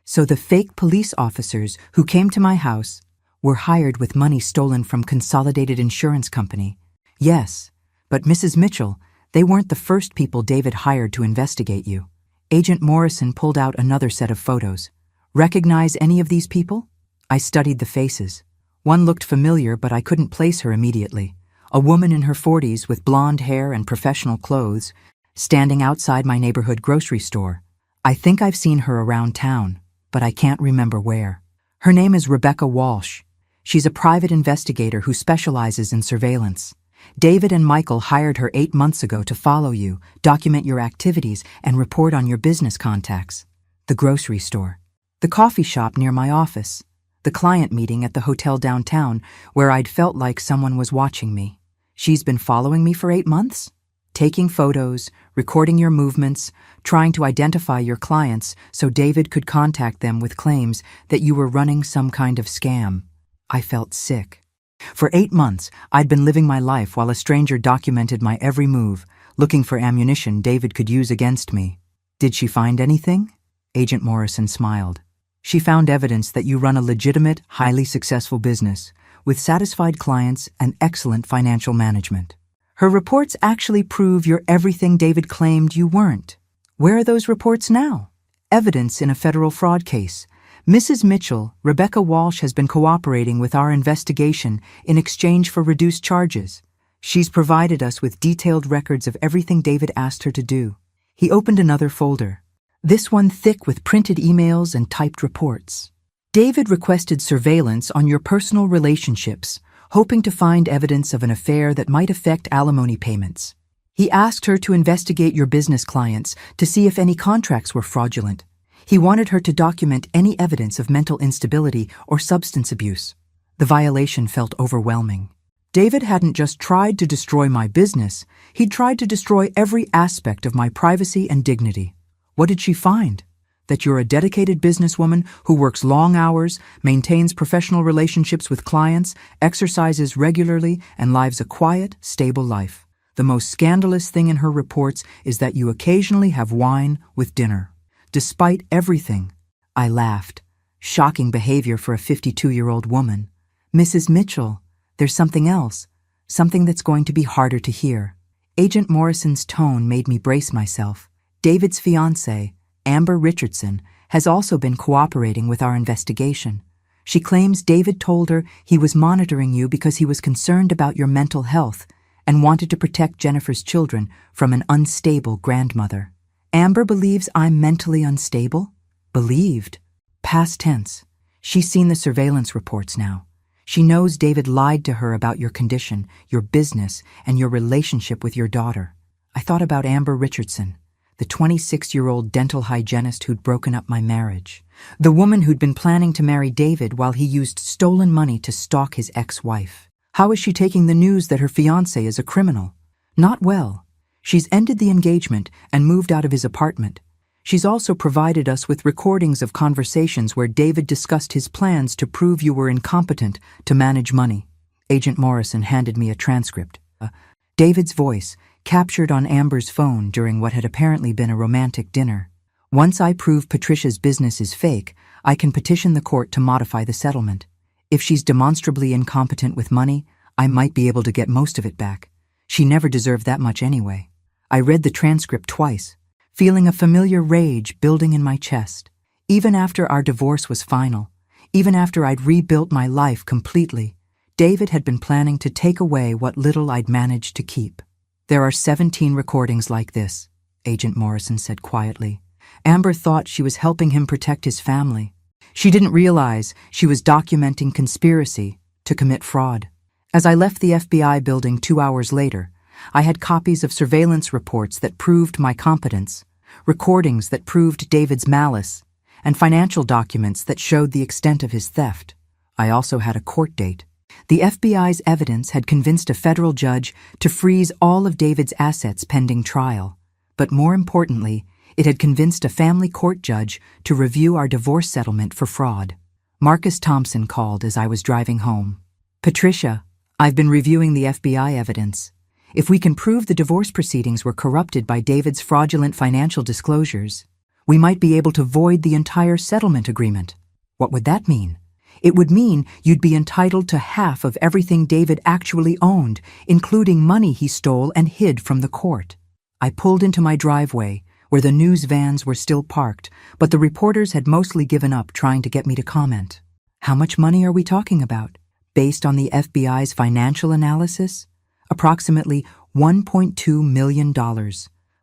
So the fake police officers who came to my house were hired with money stolen from Consolidated Insurance Company. Yes, but Mrs. Mitchell, they weren't the first people David hired to investigate you. Agent Morrison pulled out another set of photos. Recognize any of these people? I studied the faces. One looked familiar, but I couldn't place her immediately. A woman in her 40s with blonde hair and professional clothes, standing outside my neighborhood grocery store. I think I've seen her around town, but I can't remember where. Her name is Rebecca Walsh. She's a private investigator who specializes in surveillance. David and Michael hired her 8 months ago to follow you, document your activities, and report on your business contacts. The grocery store. The coffee shop near my office. The client meeting at the hotel downtown where I'd felt like someone was watching me. She's been following me for 8 months? Taking photos, recording your movements, trying to identify your clients so David could contact them with claims that you were running some kind of scam. I felt sick. For 8 months, I'd been living my life while a stranger documented my every move, looking for ammunition David could use against me. Did she find anything? Agent Morrison smiled. She found evidence that you run a legitimate, highly successful business, with satisfied clients and excellent financial management. Her reports actually prove you're everything David claimed you weren't. Where are those reports now? Evidence in a federal fraud case. Mrs. Mitchell, Rebecca Walsh, has been cooperating with our investigation in exchange for reduced charges. She's provided us with detailed records of everything David asked her to do. He opened another folder. This one thick with printed emails and typed reports. David requested surveillance on your personal relationships, hoping to find evidence of an affair that might affect alimony payments. He asked her to investigate your business clients to see if any contracts were fraudulent. He wanted her to document any evidence of mental instability or substance abuse. The violation felt overwhelming. David hadn't just tried to destroy my business, he'd tried to destroy every aspect of my privacy and dignity. What did she find? That you're a dedicated businesswoman who works long hours, maintains professional relationships with clients, exercises regularly, and lives a quiet, stable life. The most scandalous thing in her reports is that you occasionally have wine with dinner. Despite everything, I laughed. Shocking behavior for a 52-year-old woman. Mrs. Mitchell, there's something else, something that's going to be harder to hear. Agent Morrison's tone made me brace myself. David's fiancée, Amber Richardson, has also been cooperating with our investigation. She claims David told her he was monitoring you because he was concerned about your mental health and wanted to protect Jennifer's children from an unstable grandmother. Amber believes I'm mentally unstable? Believed. Past tense. She's seen the surveillance reports now. She knows David lied to her about your condition, your business, and your relationship with your daughter. I thought about Amber Richardson, the 26-year-old dental hygienist who'd broken up my marriage, the woman who'd been planning to marry David while he used stolen money to stalk his ex-wife. How is she taking the news that her fiancé is a criminal? Not well. She's ended the engagement and moved out of his apartment. She's also provided us with recordings of conversations where David discussed his plans to prove you were incompetent to manage money. Agent Morrison handed me a transcript. David's voice, captured on Amber's phone during what had apparently been a romantic dinner. Once I prove Patricia's business is fake, I can petition the court to modify the settlement. If she's demonstrably incompetent with money, I might be able to get most of it back. She never deserved that much anyway. I read the transcript twice, feeling a familiar rage building in my chest. Even after our divorce was final, even after I'd rebuilt my life completely, David had been planning to take away what little I'd managed to keep. There are 17 recordings like this, Agent Morrison said quietly. Amber thought she was helping him protect his family. She didn't realize she was documenting conspiracy to commit fraud. As I left the FBI building 2 hours later, I had copies of surveillance reports that proved my competence, recordings that proved David's malice, and financial documents that showed the extent of his theft. I also had a court date. The FBI's evidence had convinced a federal judge to freeze all of David's assets pending trial. But more importantly, it had convinced a family court judge to review our divorce settlement for fraud. Marcus Thompson called as I was driving home. Patricia, I've been reviewing the FBI evidence. If we can prove the divorce proceedings were corrupted by David's fraudulent financial disclosures, we might be able to void the entire settlement agreement. What would that mean? It would mean you'd be entitled to half of everything David actually owned, including money he stole and hid from the court. I pulled into my driveway, where the news vans were still parked, but the reporters had mostly given up trying to get me to comment. How much money are we talking about? Based on the FBI's financial analysis? Approximately $1.2 million,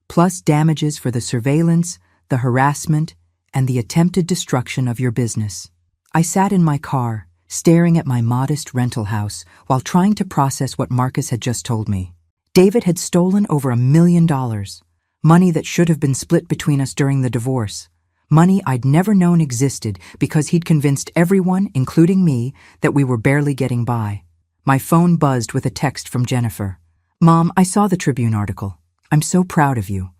plus damages for the surveillance, the harassment, and the attempted destruction of your business. I sat in my car, staring at my modest rental house while trying to process what Marcus had just told me. David had stolen over $1 million, money that should have been split between us during the divorce, money I'd never known existed because he'd convinced everyone, including me, that we were barely getting by. My phone buzzed with a text from Jennifer. Mom, I saw the Tribune article. I'm so proud of you.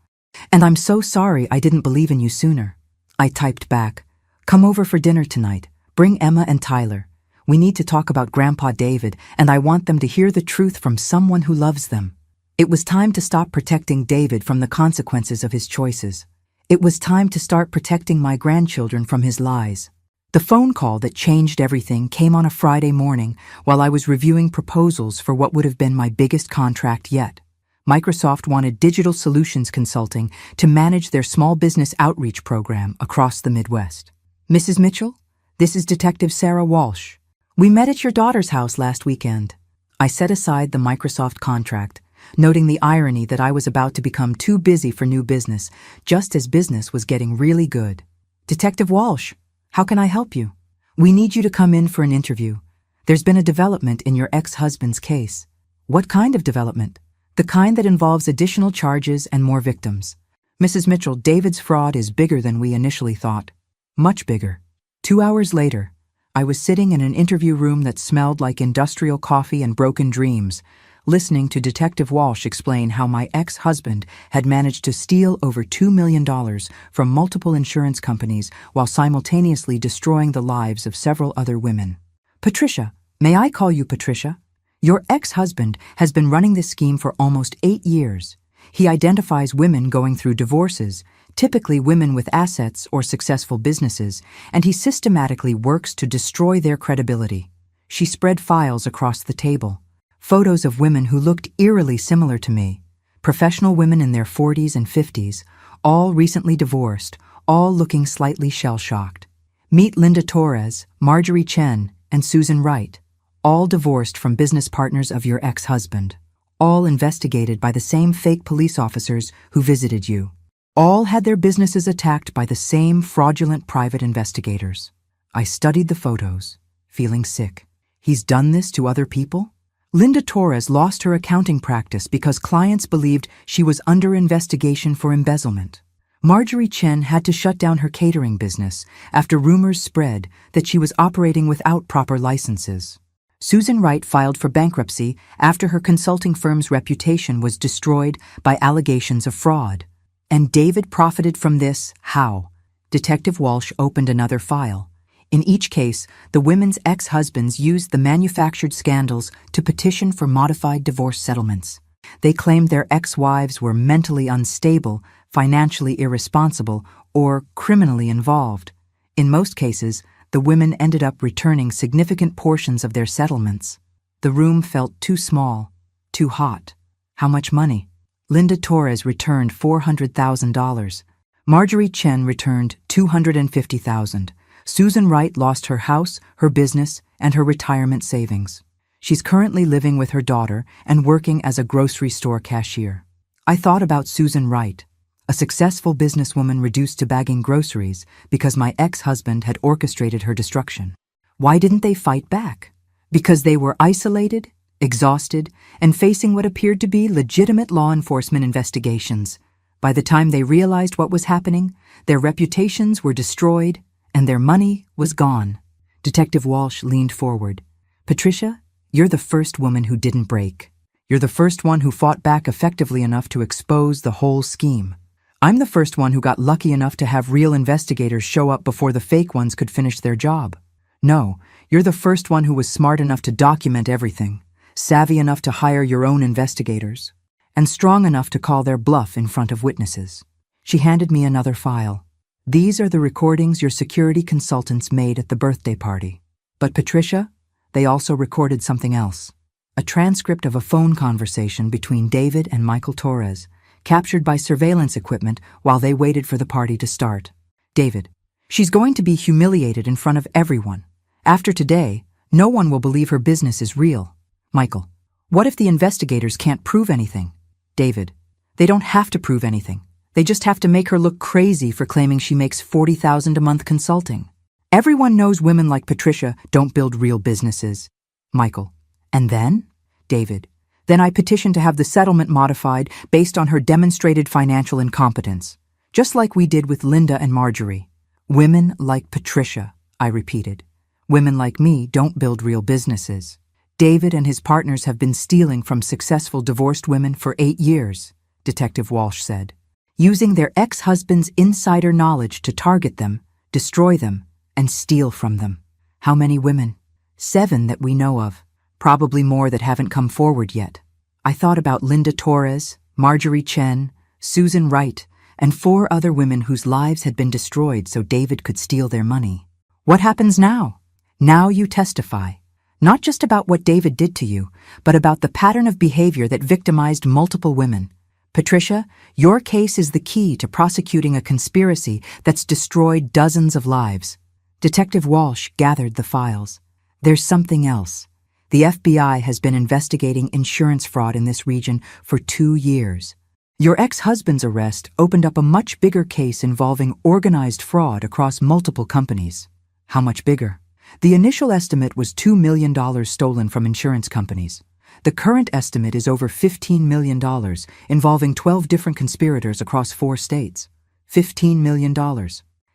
And I'm so sorry I didn't believe in you sooner. I typed back, come over for dinner tonight. Bring Emma and Tyler. We need to talk about Grandpa David, and I want them to hear the truth from someone who loves them. It was time to stop protecting David from the consequences of his choices. It was time to start protecting my grandchildren from his lies. The phone call that changed everything came on a Friday morning while I was reviewing proposals for what would have been my biggest contract yet. Microsoft wanted digital solutions consulting to manage their small business outreach program across the Midwest. Mrs. Mitchell, this is Detective Sarah Walsh. We met at your daughter's house last weekend. I set aside the Microsoft contract, noting the irony that I was about to become too busy for new business, just as business was getting really good. Detective Walsh, how can I help you? We need you to come in for an interview. There's been a development in your ex-husband's case. What kind of development? The kind that involves additional charges and more victims. Mrs. Mitchell, David's fraud is bigger than we initially thought. Much bigger. 2 hours later, I was sitting in an interview room that smelled like industrial coffee and broken dreams, listening to Detective Walsh explain how my ex-husband had managed to steal over $2 million from multiple insurance companies while simultaneously destroying the lives of several other women. Patricia, may I call you Patricia? Your ex-husband has been running this scheme for almost 8 years. He identifies women going through divorces, typically women with assets or successful businesses, and he systematically works to destroy their credibility. She spread files across the table. Photos of women who looked eerily similar to me. Professional women in their 40s and 50s, all recently divorced, all looking slightly shell-shocked. Meet Linda Torres, Marjorie Chen, and Susan Wright, all divorced from business partners of your ex-husband, all investigated by the same fake police officers who visited you. All had their businesses attacked by the same fraudulent private investigators. I studied the photos, feeling sick. He's done this to other people? Linda Torres lost her accounting practice because clients believed she was under investigation for embezzlement. Marjorie Chen had to shut down her catering business after rumors spread that she was operating without proper licenses. Susan Wright filed for bankruptcy after her consulting firm's reputation was destroyed by allegations of fraud. And David profited from this, how? Detective Walsh opened another file. In each case, the women's ex-husbands used the manufactured scandals to petition for modified divorce settlements. They claimed their ex-wives were mentally unstable, financially irresponsible, or criminally involved. In most cases, the women ended up returning significant portions of their settlements. The room felt too small, too hot. How much money? Linda Torres returned $400,000. Marjorie Chen returned $250,000. Susan Wright lost her house, her business, and her retirement savings. She's currently living with her daughter and working as a grocery store cashier. I thought about Susan Wright, a successful businesswoman reduced to bagging groceries because my ex-husband had orchestrated her destruction. Why didn't they fight back? Because they were isolated, exhausted, and facing what appeared to be legitimate law enforcement investigations. By the time they realized what was happening, their reputations were destroyed and their money was gone. Detective Walsh leaned forward. Patricia, you're the first woman who didn't break. You're the first one who fought back effectively enough to expose the whole scheme. I'm the first one who got lucky enough to have real investigators show up before the fake ones could finish their job. No, you're the first one who was smart enough to document everything, savvy enough to hire your own investigators, and strong enough to call their bluff in front of witnesses. She handed me another file. These are the recordings your security consultants made at the birthday party. But Patricia, they also recorded something else. A transcript of a phone conversation between David and Michael Torres, captured by surveillance equipment while they waited for the party to start. David, she's going to be humiliated in front of everyone. After today, no one will believe her business is real. Michael, what if the investigators can't prove anything? David, they don't have to prove anything. They just have to make her look crazy for claiming she makes $40,000 a month consulting. Everyone knows women like Patricia don't build real businesses. Michael, and then? David, then I petition to have the settlement modified based on her demonstrated financial incompetence, just like we did with Linda and Marjorie. Women like Patricia, I repeated. Women like me don't build real businesses. David and his partners have been stealing from successful divorced women for 8 years, Detective Walsh said, using their ex-husband's insider knowledge to target them, destroy them, and steal from them. How many women? 7 that we know of, probably more that haven't come forward yet. I thought about Linda Torres, Marjorie Chen, Susan Wright, and 4 other women whose lives had been destroyed so David could steal their money. What happens now? Now you testify. Not just about what David did to you, but about the pattern of behavior that victimized multiple women. Patricia, your case is the key to prosecuting a conspiracy that's destroyed dozens of lives. Detective Walsh gathered the files. There's something else. The FBI has been investigating insurance fraud in this region for 2 years. Your ex-husband's arrest opened up a much bigger case involving organized fraud across multiple companies. How much bigger? The initial estimate was $2 million stolen from insurance companies. The current estimate is over $15 million, involving 12 different conspirators across 4 states. $15 million.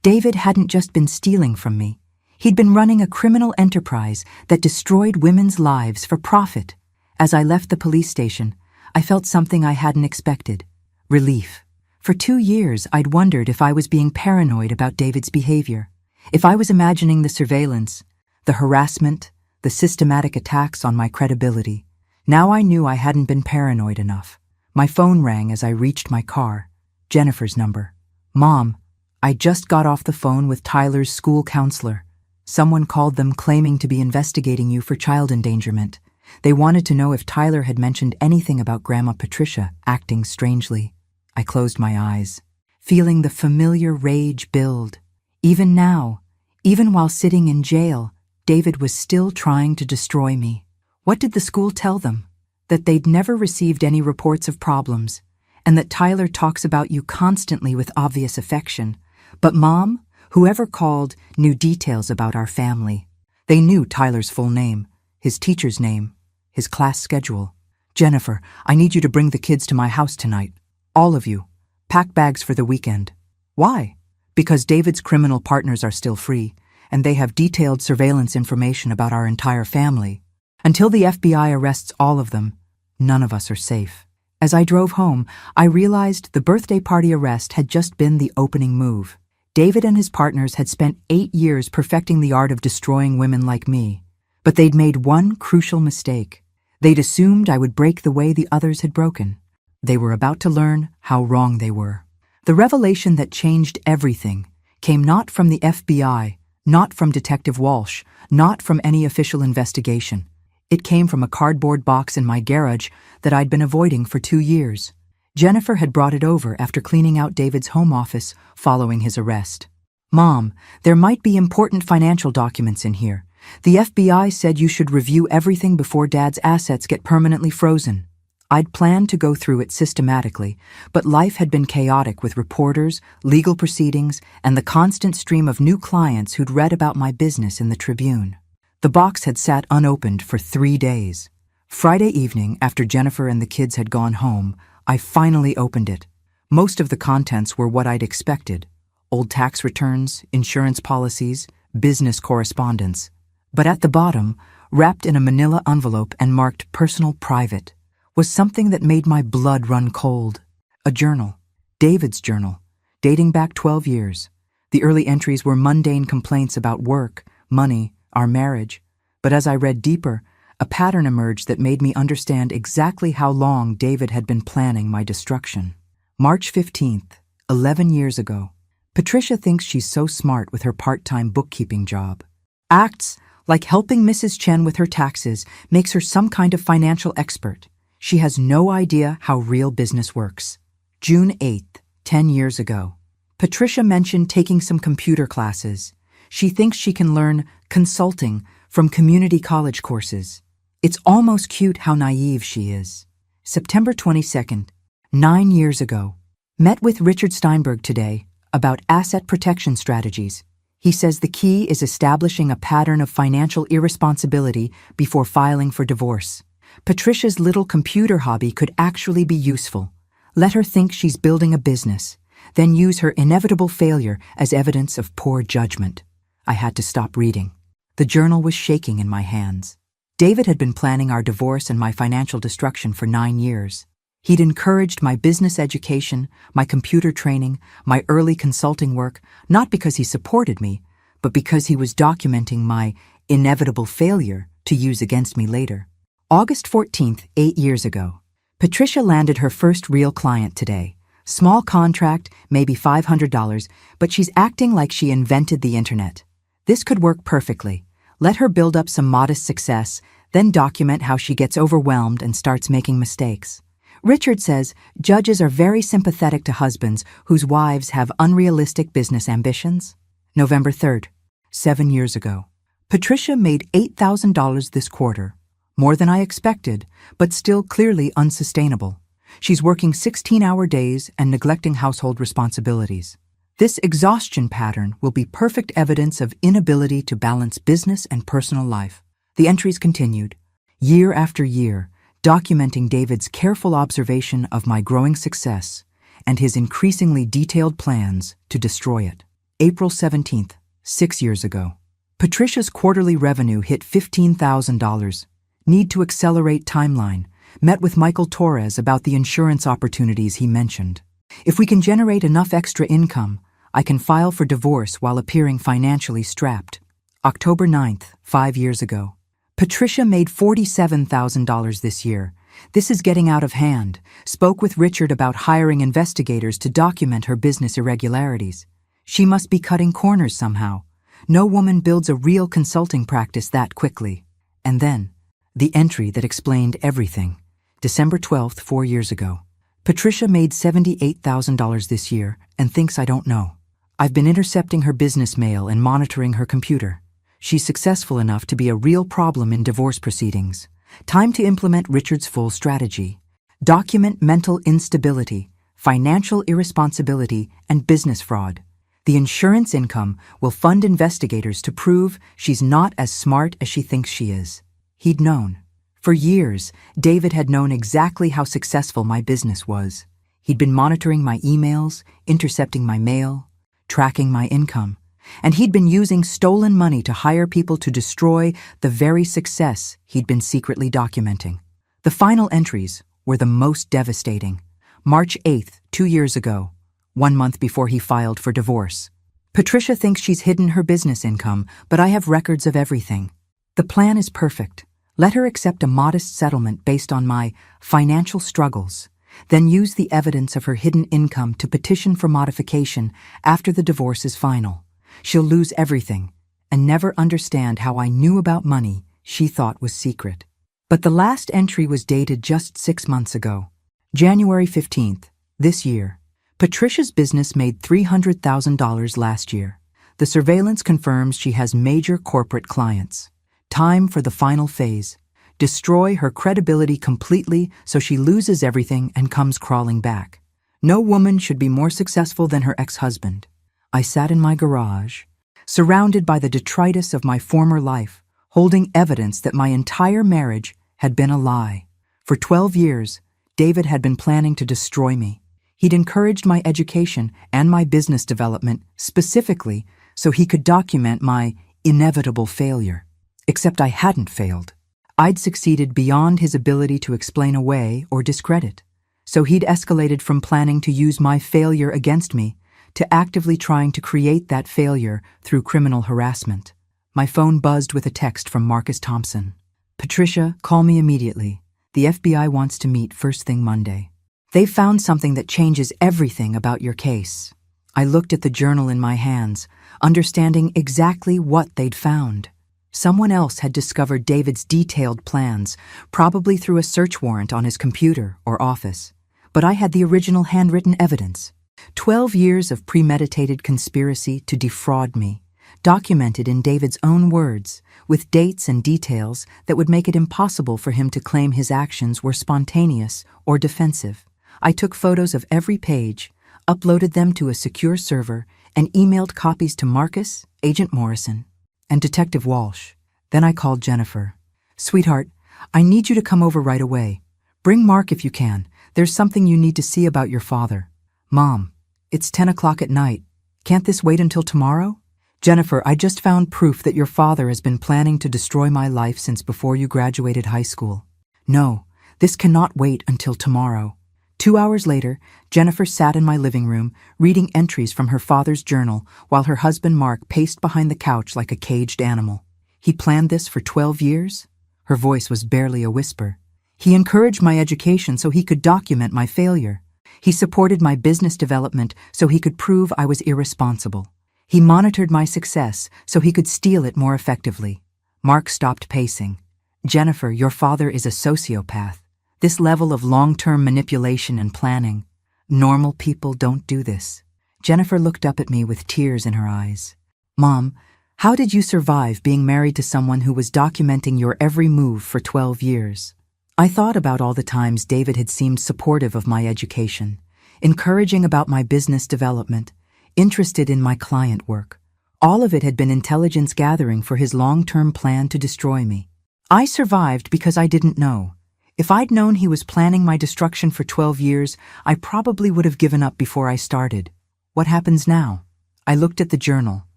David hadn't just been stealing from me. He'd been running a criminal enterprise that destroyed women's lives for profit. As I left the police station, I felt something I hadn't expected. Relief. For 2 years, I'd wondered if I was being paranoid about David's behavior. If I was imagining the surveillance, the harassment, the systematic attacks on my credibility. Now I knew I hadn't been paranoid enough. My phone rang as I reached my car. Jennifer's number. "Mom, I just got off the phone with Tyler's school counselor. Someone called them claiming to be investigating you for child endangerment. They wanted to know if Tyler had mentioned anything about Grandma Patricia acting strangely." I closed my eyes, feeling the familiar rage build. Even now, even while sitting in jail, David was still trying to destroy me. What did the school tell them? That they'd never received any reports of problems, and that Tyler talks about you constantly with obvious affection. But Mom, whoever called, knew details about our family. They knew Tyler's full name, his teacher's name, his class schedule. "Jennifer, I need you to bring the kids to my house tonight. All of you. Pack bags for the weekend." "Why?" "Because David's criminal partners are still free, and they have detailed surveillance information about our entire family. Until the FBI arrests all of them, none of us are safe." As I drove home, I realized the birthday party arrest had just been the opening move. David and his partners had spent 8 years perfecting the art of destroying women like me. But they'd made one crucial mistake. They'd assumed I would break the way the others had broken. They were about to learn how wrong they were. The revelation that changed everything came not from the FBI, not from Detective Walsh, not from any official investigation. It came from a cardboard box in my garage that I'd been avoiding for 2 years. Jennifer had brought it over after cleaning out David's home office following his arrest. "Mom, there might be important financial documents in here. The FBI said you should review everything before Dad's assets get permanently frozen." I'd planned to go through it systematically, but life had been chaotic with reporters, legal proceedings, and the constant stream of new clients who'd read about my business in the Tribune. The box had sat unopened for 3 days. Friday evening, after Jennifer and the kids had gone home, I finally opened it. Most of the contents were what I'd expected: old tax returns, insurance policies, business correspondence. But at the bottom, wrapped in a manila envelope and marked "Personal Private," was something that made my blood run cold. A journal. David's journal, dating back 12 years. The early entries were mundane complaints about work, money, our marriage. But as I read deeper, a pattern emerged that made me understand exactly how long David had been planning my destruction. March 15th, 11 years ago. Patricia thinks she's so smart with her part-time bookkeeping job. Acts like helping Mrs. Chen with her taxes makes her some kind of financial expert. She has no idea how real business works. June 8th, 10 years ago. Patricia mentioned taking some computer classes. She thinks she can learn consulting from community college courses. It's almost cute how naive she is. September 22nd, 9 years ago. Met with Richard Steinberg today about asset protection strategies. He says the key is establishing a pattern of financial irresponsibility before filing for divorce. Patricia's little computer hobby could actually be useful. Let her think she's building a business, then use her inevitable failure as evidence of poor judgment. I had to stop reading. The journal was shaking in my hands. David had been planning our divorce and my financial destruction for 9 years. He'd encouraged my business education, my computer training, my early consulting work, not because he supported me, but because he was documenting my inevitable failure to use against me later. August 14th, 8 years ago. Patricia landed her first real client today. Small contract, maybe $500, but she's acting like she invented the internet. This could work perfectly. Let her build up some modest success, then document how she gets overwhelmed and starts making mistakes. Richard says judges are very sympathetic to husbands whose wives have unrealistic business ambitions. November 3rd, 7 years ago. Patricia made $8,000 this quarter. More than I expected, but still clearly unsustainable. She's working 16-hour days and neglecting household responsibilities. This exhaustion pattern will be perfect evidence of inability to balance business and personal life. The entries continued. Year after year, documenting David's careful observation of my growing success and his increasingly detailed plans to destroy it. April 17th, 6 years ago. Patricia's quarterly revenue hit $15,000. Need to accelerate timeline. Met with Michael Torres about the insurance opportunities he mentioned. If we can generate enough extra income, I can file for divorce while appearing financially strapped. October 9th, 5 years ago. Patricia made $47,000 this year. This is getting out of hand. Spoke with Richard about hiring investigators to document her business irregularities. She must be cutting corners somehow. No woman builds a real consulting practice that quickly. And then, the entry that explained everything. December 12th, 4 years ago. Patricia made $78,000 this year and thinks I don't know. I've been intercepting her business mail and monitoring her computer. She's successful enough to be a real problem in divorce proceedings. Time to implement Richard's full strategy. Document mental instability, financial irresponsibility, and business fraud. The insurance income will fund investigators to prove she's not as smart as she thinks she is. He'd known. For years, David had known exactly how successful my business was. He'd been monitoring my emails, intercepting my mail, tracking my income, and he'd been using stolen money to hire people to destroy the very success he'd been secretly documenting. The final entries were the most devastating. March 8th, 2 years ago, 1 month before he filed for divorce. Patricia thinks she's hidden her business income, but I have records of everything. The plan is perfect. Let her accept a modest settlement based on my financial struggles, then use the evidence of her hidden income to petition for modification after the divorce is final. She'll lose everything and never understand how I knew about money she thought was secret. But the last entry was dated just 6 months ago. January 15th, this year. Patricia's business made $300,000 last year. The surveillance confirms she has major corporate clients. Time for the final phase. Destroy her credibility completely so she loses everything and comes crawling back. No woman should be more successful than her ex-husband. I sat in my garage, surrounded by the detritus of my former life, holding evidence that my entire marriage had been a lie. For 12 years, David had been planning to destroy me. He'd encouraged my education and my business development specifically so he could document my inevitable failure. Except I hadn't failed. I'd succeeded beyond his ability to explain away or discredit. So he'd escalated from planning to use my failure against me to actively trying to create that failure through criminal harassment. My phone buzzed with a text from Marcus Thompson. Patricia, call me immediately. The FBI wants to meet first thing Monday. They've found something that changes everything about your case. I looked at the journal in my hands, understanding exactly what they'd found. Someone else had discovered David's detailed plans, probably through a search warrant on his computer or office. But I had the original handwritten evidence. 12 years of premeditated conspiracy to defraud me, documented in David's own words, with dates and details that would make it impossible for him to claim his actions were spontaneous or defensive. I took photos of every page, uploaded them to a secure server, and emailed copies to Marcus, Agent Morrison, and Detective Walsh. Then I called Jennifer. Sweetheart, I need you to come over right away. Bring Mark if you can. There's something you need to see about your father. Mom, it's 10 o'clock at night. Can't this wait until tomorrow? Jennifer, I just found proof that your father has been planning to destroy my life since before you graduated high school. No, this cannot wait until tomorrow. 2 hours later, Jennifer sat in my living room, reading entries from her father's journal while her husband Mark paced behind the couch like a caged animal. He planned this for 12 years? Her voice was barely a whisper. He encouraged my education so he could document my failure. He supported my business development so he could prove I was irresponsible. He monitored my success so he could steal it more effectively. Mark stopped pacing. Jennifer, your father is a sociopath. This level of long-term manipulation and planning. Normal people don't do this. Jennifer looked up at me with tears in her eyes. Mom, how did you survive being married to someone who was documenting your every move for 12 years? I thought about all the times David had seemed supportive of my education, encouraging about my business development, interested in my client work. All of it had been intelligence gathering for his long-term plan to destroy me. I survived because I didn't know. If I'd known he was planning my destruction for 12 years, I probably would have given up before I started. What happens now? I looked at the journal,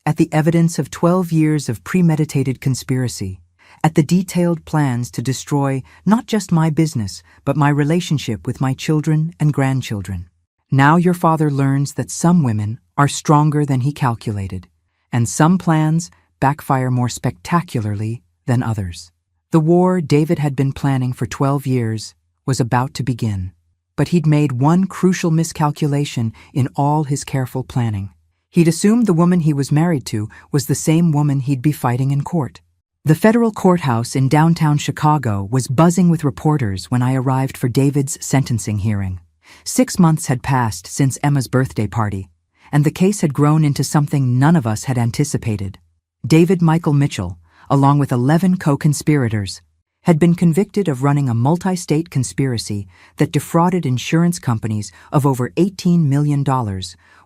at the evidence of 12 years of premeditated conspiracy, at the detailed plans to destroy not just my business, but my relationship with my children and grandchildren. Now your father learns that some women are stronger than he calculated, and some plans backfire more spectacularly than others. The war David had been planning for 12 years was about to begin, but he'd made one crucial miscalculation in all his careful planning. He'd assumed the woman he was married to was the same woman he'd be fighting in court. The federal courthouse in downtown Chicago was buzzing with reporters when I arrived for David's sentencing hearing. 6 months had passed since Emma's birthday party, and the case had grown into something none of us had anticipated. David Michael Mitchell, along with 11 co-conspirators, had been convicted of running a multi-state conspiracy that defrauded insurance companies of over $18 million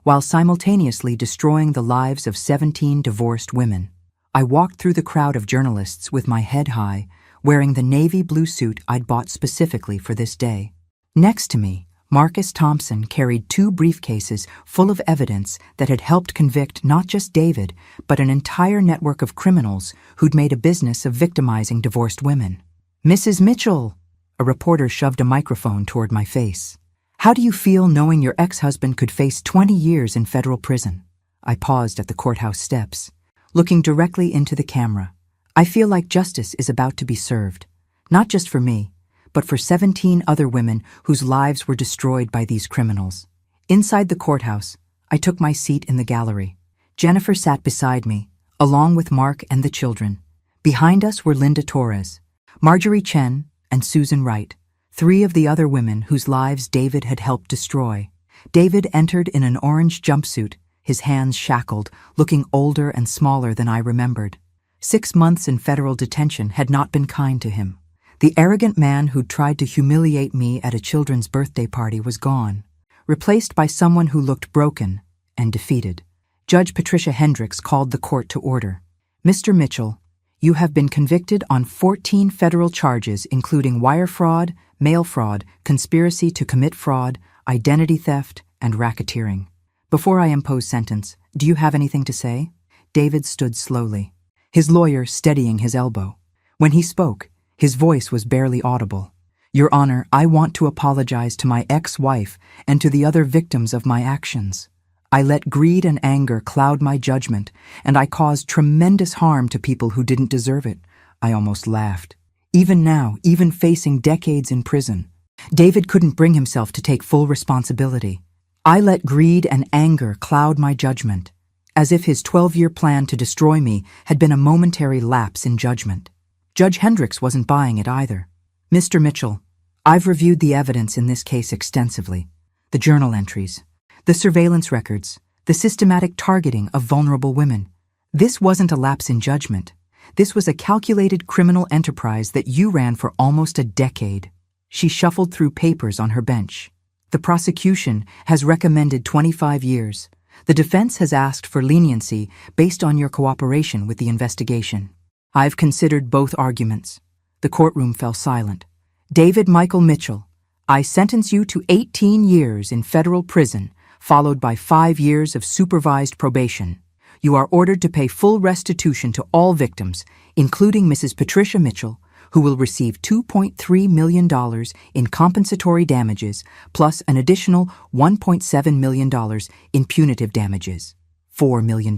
while simultaneously destroying the lives of 17 divorced women. I walked through the crowd of journalists with my head high, wearing the navy blue suit I'd bought specifically for this day. Next to me, Marcus Thompson carried 2 briefcases full of evidence that had helped convict not just David, but an entire network of criminals who'd made a business of victimizing divorced women. "Mrs. Mitchell," a reporter shoved a microphone toward my face. "How do you feel knowing your ex-husband could face 20 years in federal prison?" I paused at the courthouse steps, looking directly into the camera. "I feel like justice is about to be served, not just for me, but for 17 other women whose lives were destroyed by these criminals." Inside the courthouse, I took my seat in the gallery. Jennifer sat beside me, along with Mark and the children. Behind us were Linda Torres, Marjorie Chen, and Susan Wright, 3 of the other women whose lives David had helped destroy. David entered in an orange jumpsuit, his hands shackled, looking older and smaller than I remembered. 6 months in federal detention had not been kind to him. The arrogant man who'd tried to humiliate me at a children's birthday party was gone, replaced by someone who looked broken and defeated. Judge Patricia Hendricks called the court to order. "Mr. Mitchell, you have been convicted on 14 federal charges including wire fraud, mail fraud, conspiracy to commit fraud, identity theft, and racketeering. Before I impose sentence, do you have anything to say?" David stood slowly, his lawyer steadying his elbow. When he spoke, his voice was barely audible. "Your Honor, I want to apologize to my ex-wife and to the other victims of my actions. I let greed and anger cloud my judgment, and I caused tremendous harm to people who didn't deserve it." I almost laughed. Even now, even facing decades in prison, David couldn't bring himself to take full responsibility. "I let greed and anger cloud my judgment," as if his 12-year plan to destroy me had been a momentary lapse in judgment. Judge Hendricks wasn't buying it either. "Mr. Mitchell, I've reviewed the evidence in this case extensively. The journal entries, the surveillance records, the systematic targeting of vulnerable women. This wasn't a lapse in judgment. This was a calculated criminal enterprise that you ran for almost a decade." She shuffled through papers on her bench. "The prosecution has recommended 25 years. The defense has asked for leniency based on your cooperation with the investigation. I've considered both arguments." The courtroom fell silent. "David Michael Mitchell, I sentence you to 18 years in federal prison, followed by 5 years of supervised probation. You are ordered to pay full restitution to all victims, including Mrs. Patricia Mitchell, who will receive $2.3 million in compensatory damages, plus an additional $1.7 million in punitive damages. $4 million.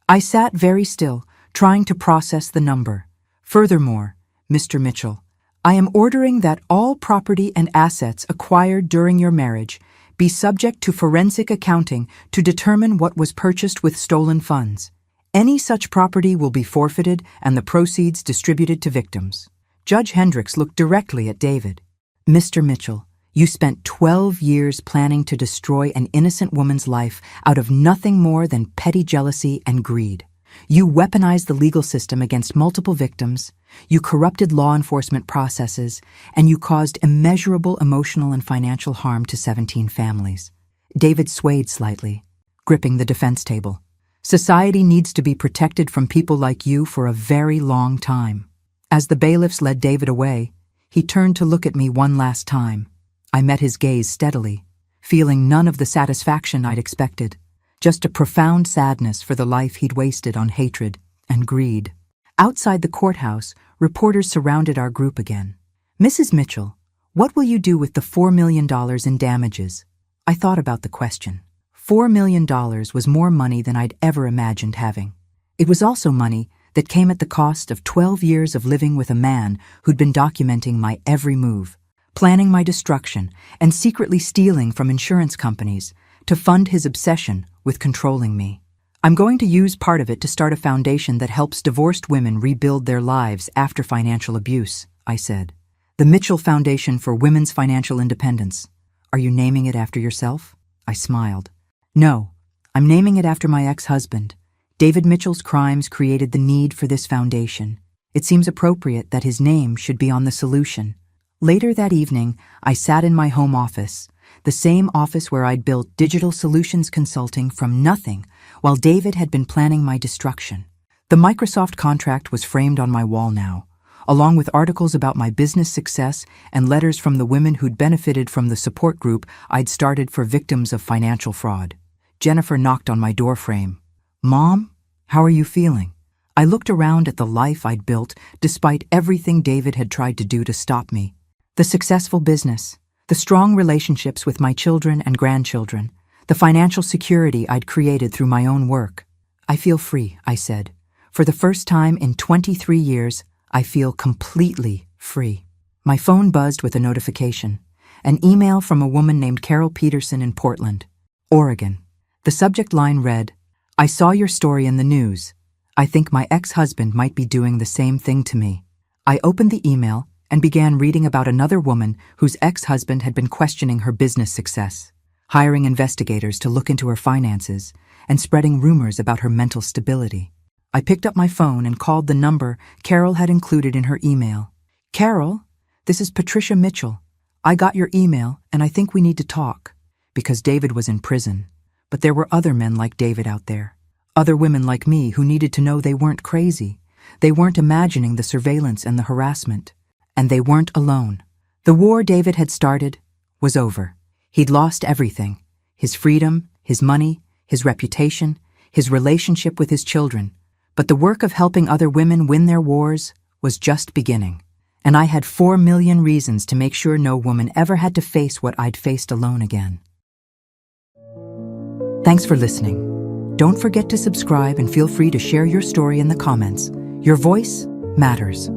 I sat very still, trying to process the number. "Furthermore, Mr. Mitchell, I am ordering that all property and assets acquired during your marriage be subject to forensic accounting to determine what was purchased with stolen funds. Any such property will be forfeited and the proceeds distributed to victims." Judge Hendricks looked directly at David. "Mr. Mitchell, you spent 12 years planning to destroy an innocent woman's life out of nothing more than petty jealousy and greed. You weaponized the legal system against multiple victims, you corrupted law enforcement processes, and you caused immeasurable emotional and financial harm to 17 families." David swayed slightly, gripping the defense table. "Society needs to be protected from people like you for a very long time." As the bailiffs led David away, He turned to look at me one last time. I met his gaze steadily, feeling none of the satisfaction I'd expected, just a profound sadness for the life he'd wasted on hatred and greed. Outside the courthouse, reporters surrounded our group again. "Mrs. Mitchell, what will you do with the $4 million in damages?" I thought about the question. $4 million was more money than I'd ever imagined having. It was also money that came at the cost of 12 years of living with a man who'd been documenting my every move, planning my destruction, and secretly stealing from insurance companies to fund his obsession with controlling me. "I'm going to use part of it to start a foundation that helps divorced women rebuild their lives after financial abuse," I said. "The Mitchell Foundation for Women's Financial Independence. Are you naming it after yourself?" I smiled. "No, I'm naming it after my ex-husband. David Mitchell's crimes created the need for this foundation. It seems appropriate that his name should be on the solution." Later that evening, I sat in my home office, the same office where I'd built digital solutions consulting from nothing while David had been planning my destruction. The Microsoft contract was framed on my wall now, along with articles about my business success and letters from the women who'd benefited from the support group I'd started for victims of financial fraud. Jennifer knocked on my doorframe. "Mom, how are you feeling?" I looked around at the life I'd built despite everything David had tried to do to stop me. The successful business, the strong relationships with my children and grandchildren, the financial security I'd created through my own work. "I feel free," I said. "For the first time in 23 years, I feel completely free." My phone buzzed with a notification, an email from a woman named Carol Peterson in Portland, Oregon. The subject line read, "I saw your story in the news. I think my ex-husband might be doing the same thing to me." I opened the email and began reading about another woman whose ex-husband had been questioning her business success, hiring investigators to look into her finances, and spreading rumors about her mental stability. I picked up my phone and called the number Carol had included in her email. "Carol, this is Patricia Mitchell. I got your email and I think we need to talk." Because David was in prison, but there were other men like David out there. Other women like me who needed to know they weren't crazy. They weren't imagining the surveillance and the harassment. And they weren't alone. The war David had started was over. He'd lost everything. His freedom, his money, his reputation, his relationship with his children. But the work of helping other women win their wars was just beginning. And I had 4 million reasons to make sure no woman ever had to face what I'd faced alone again. Thanks for listening. Don't forget to subscribe and feel free to share your story in the comments. Your voice matters.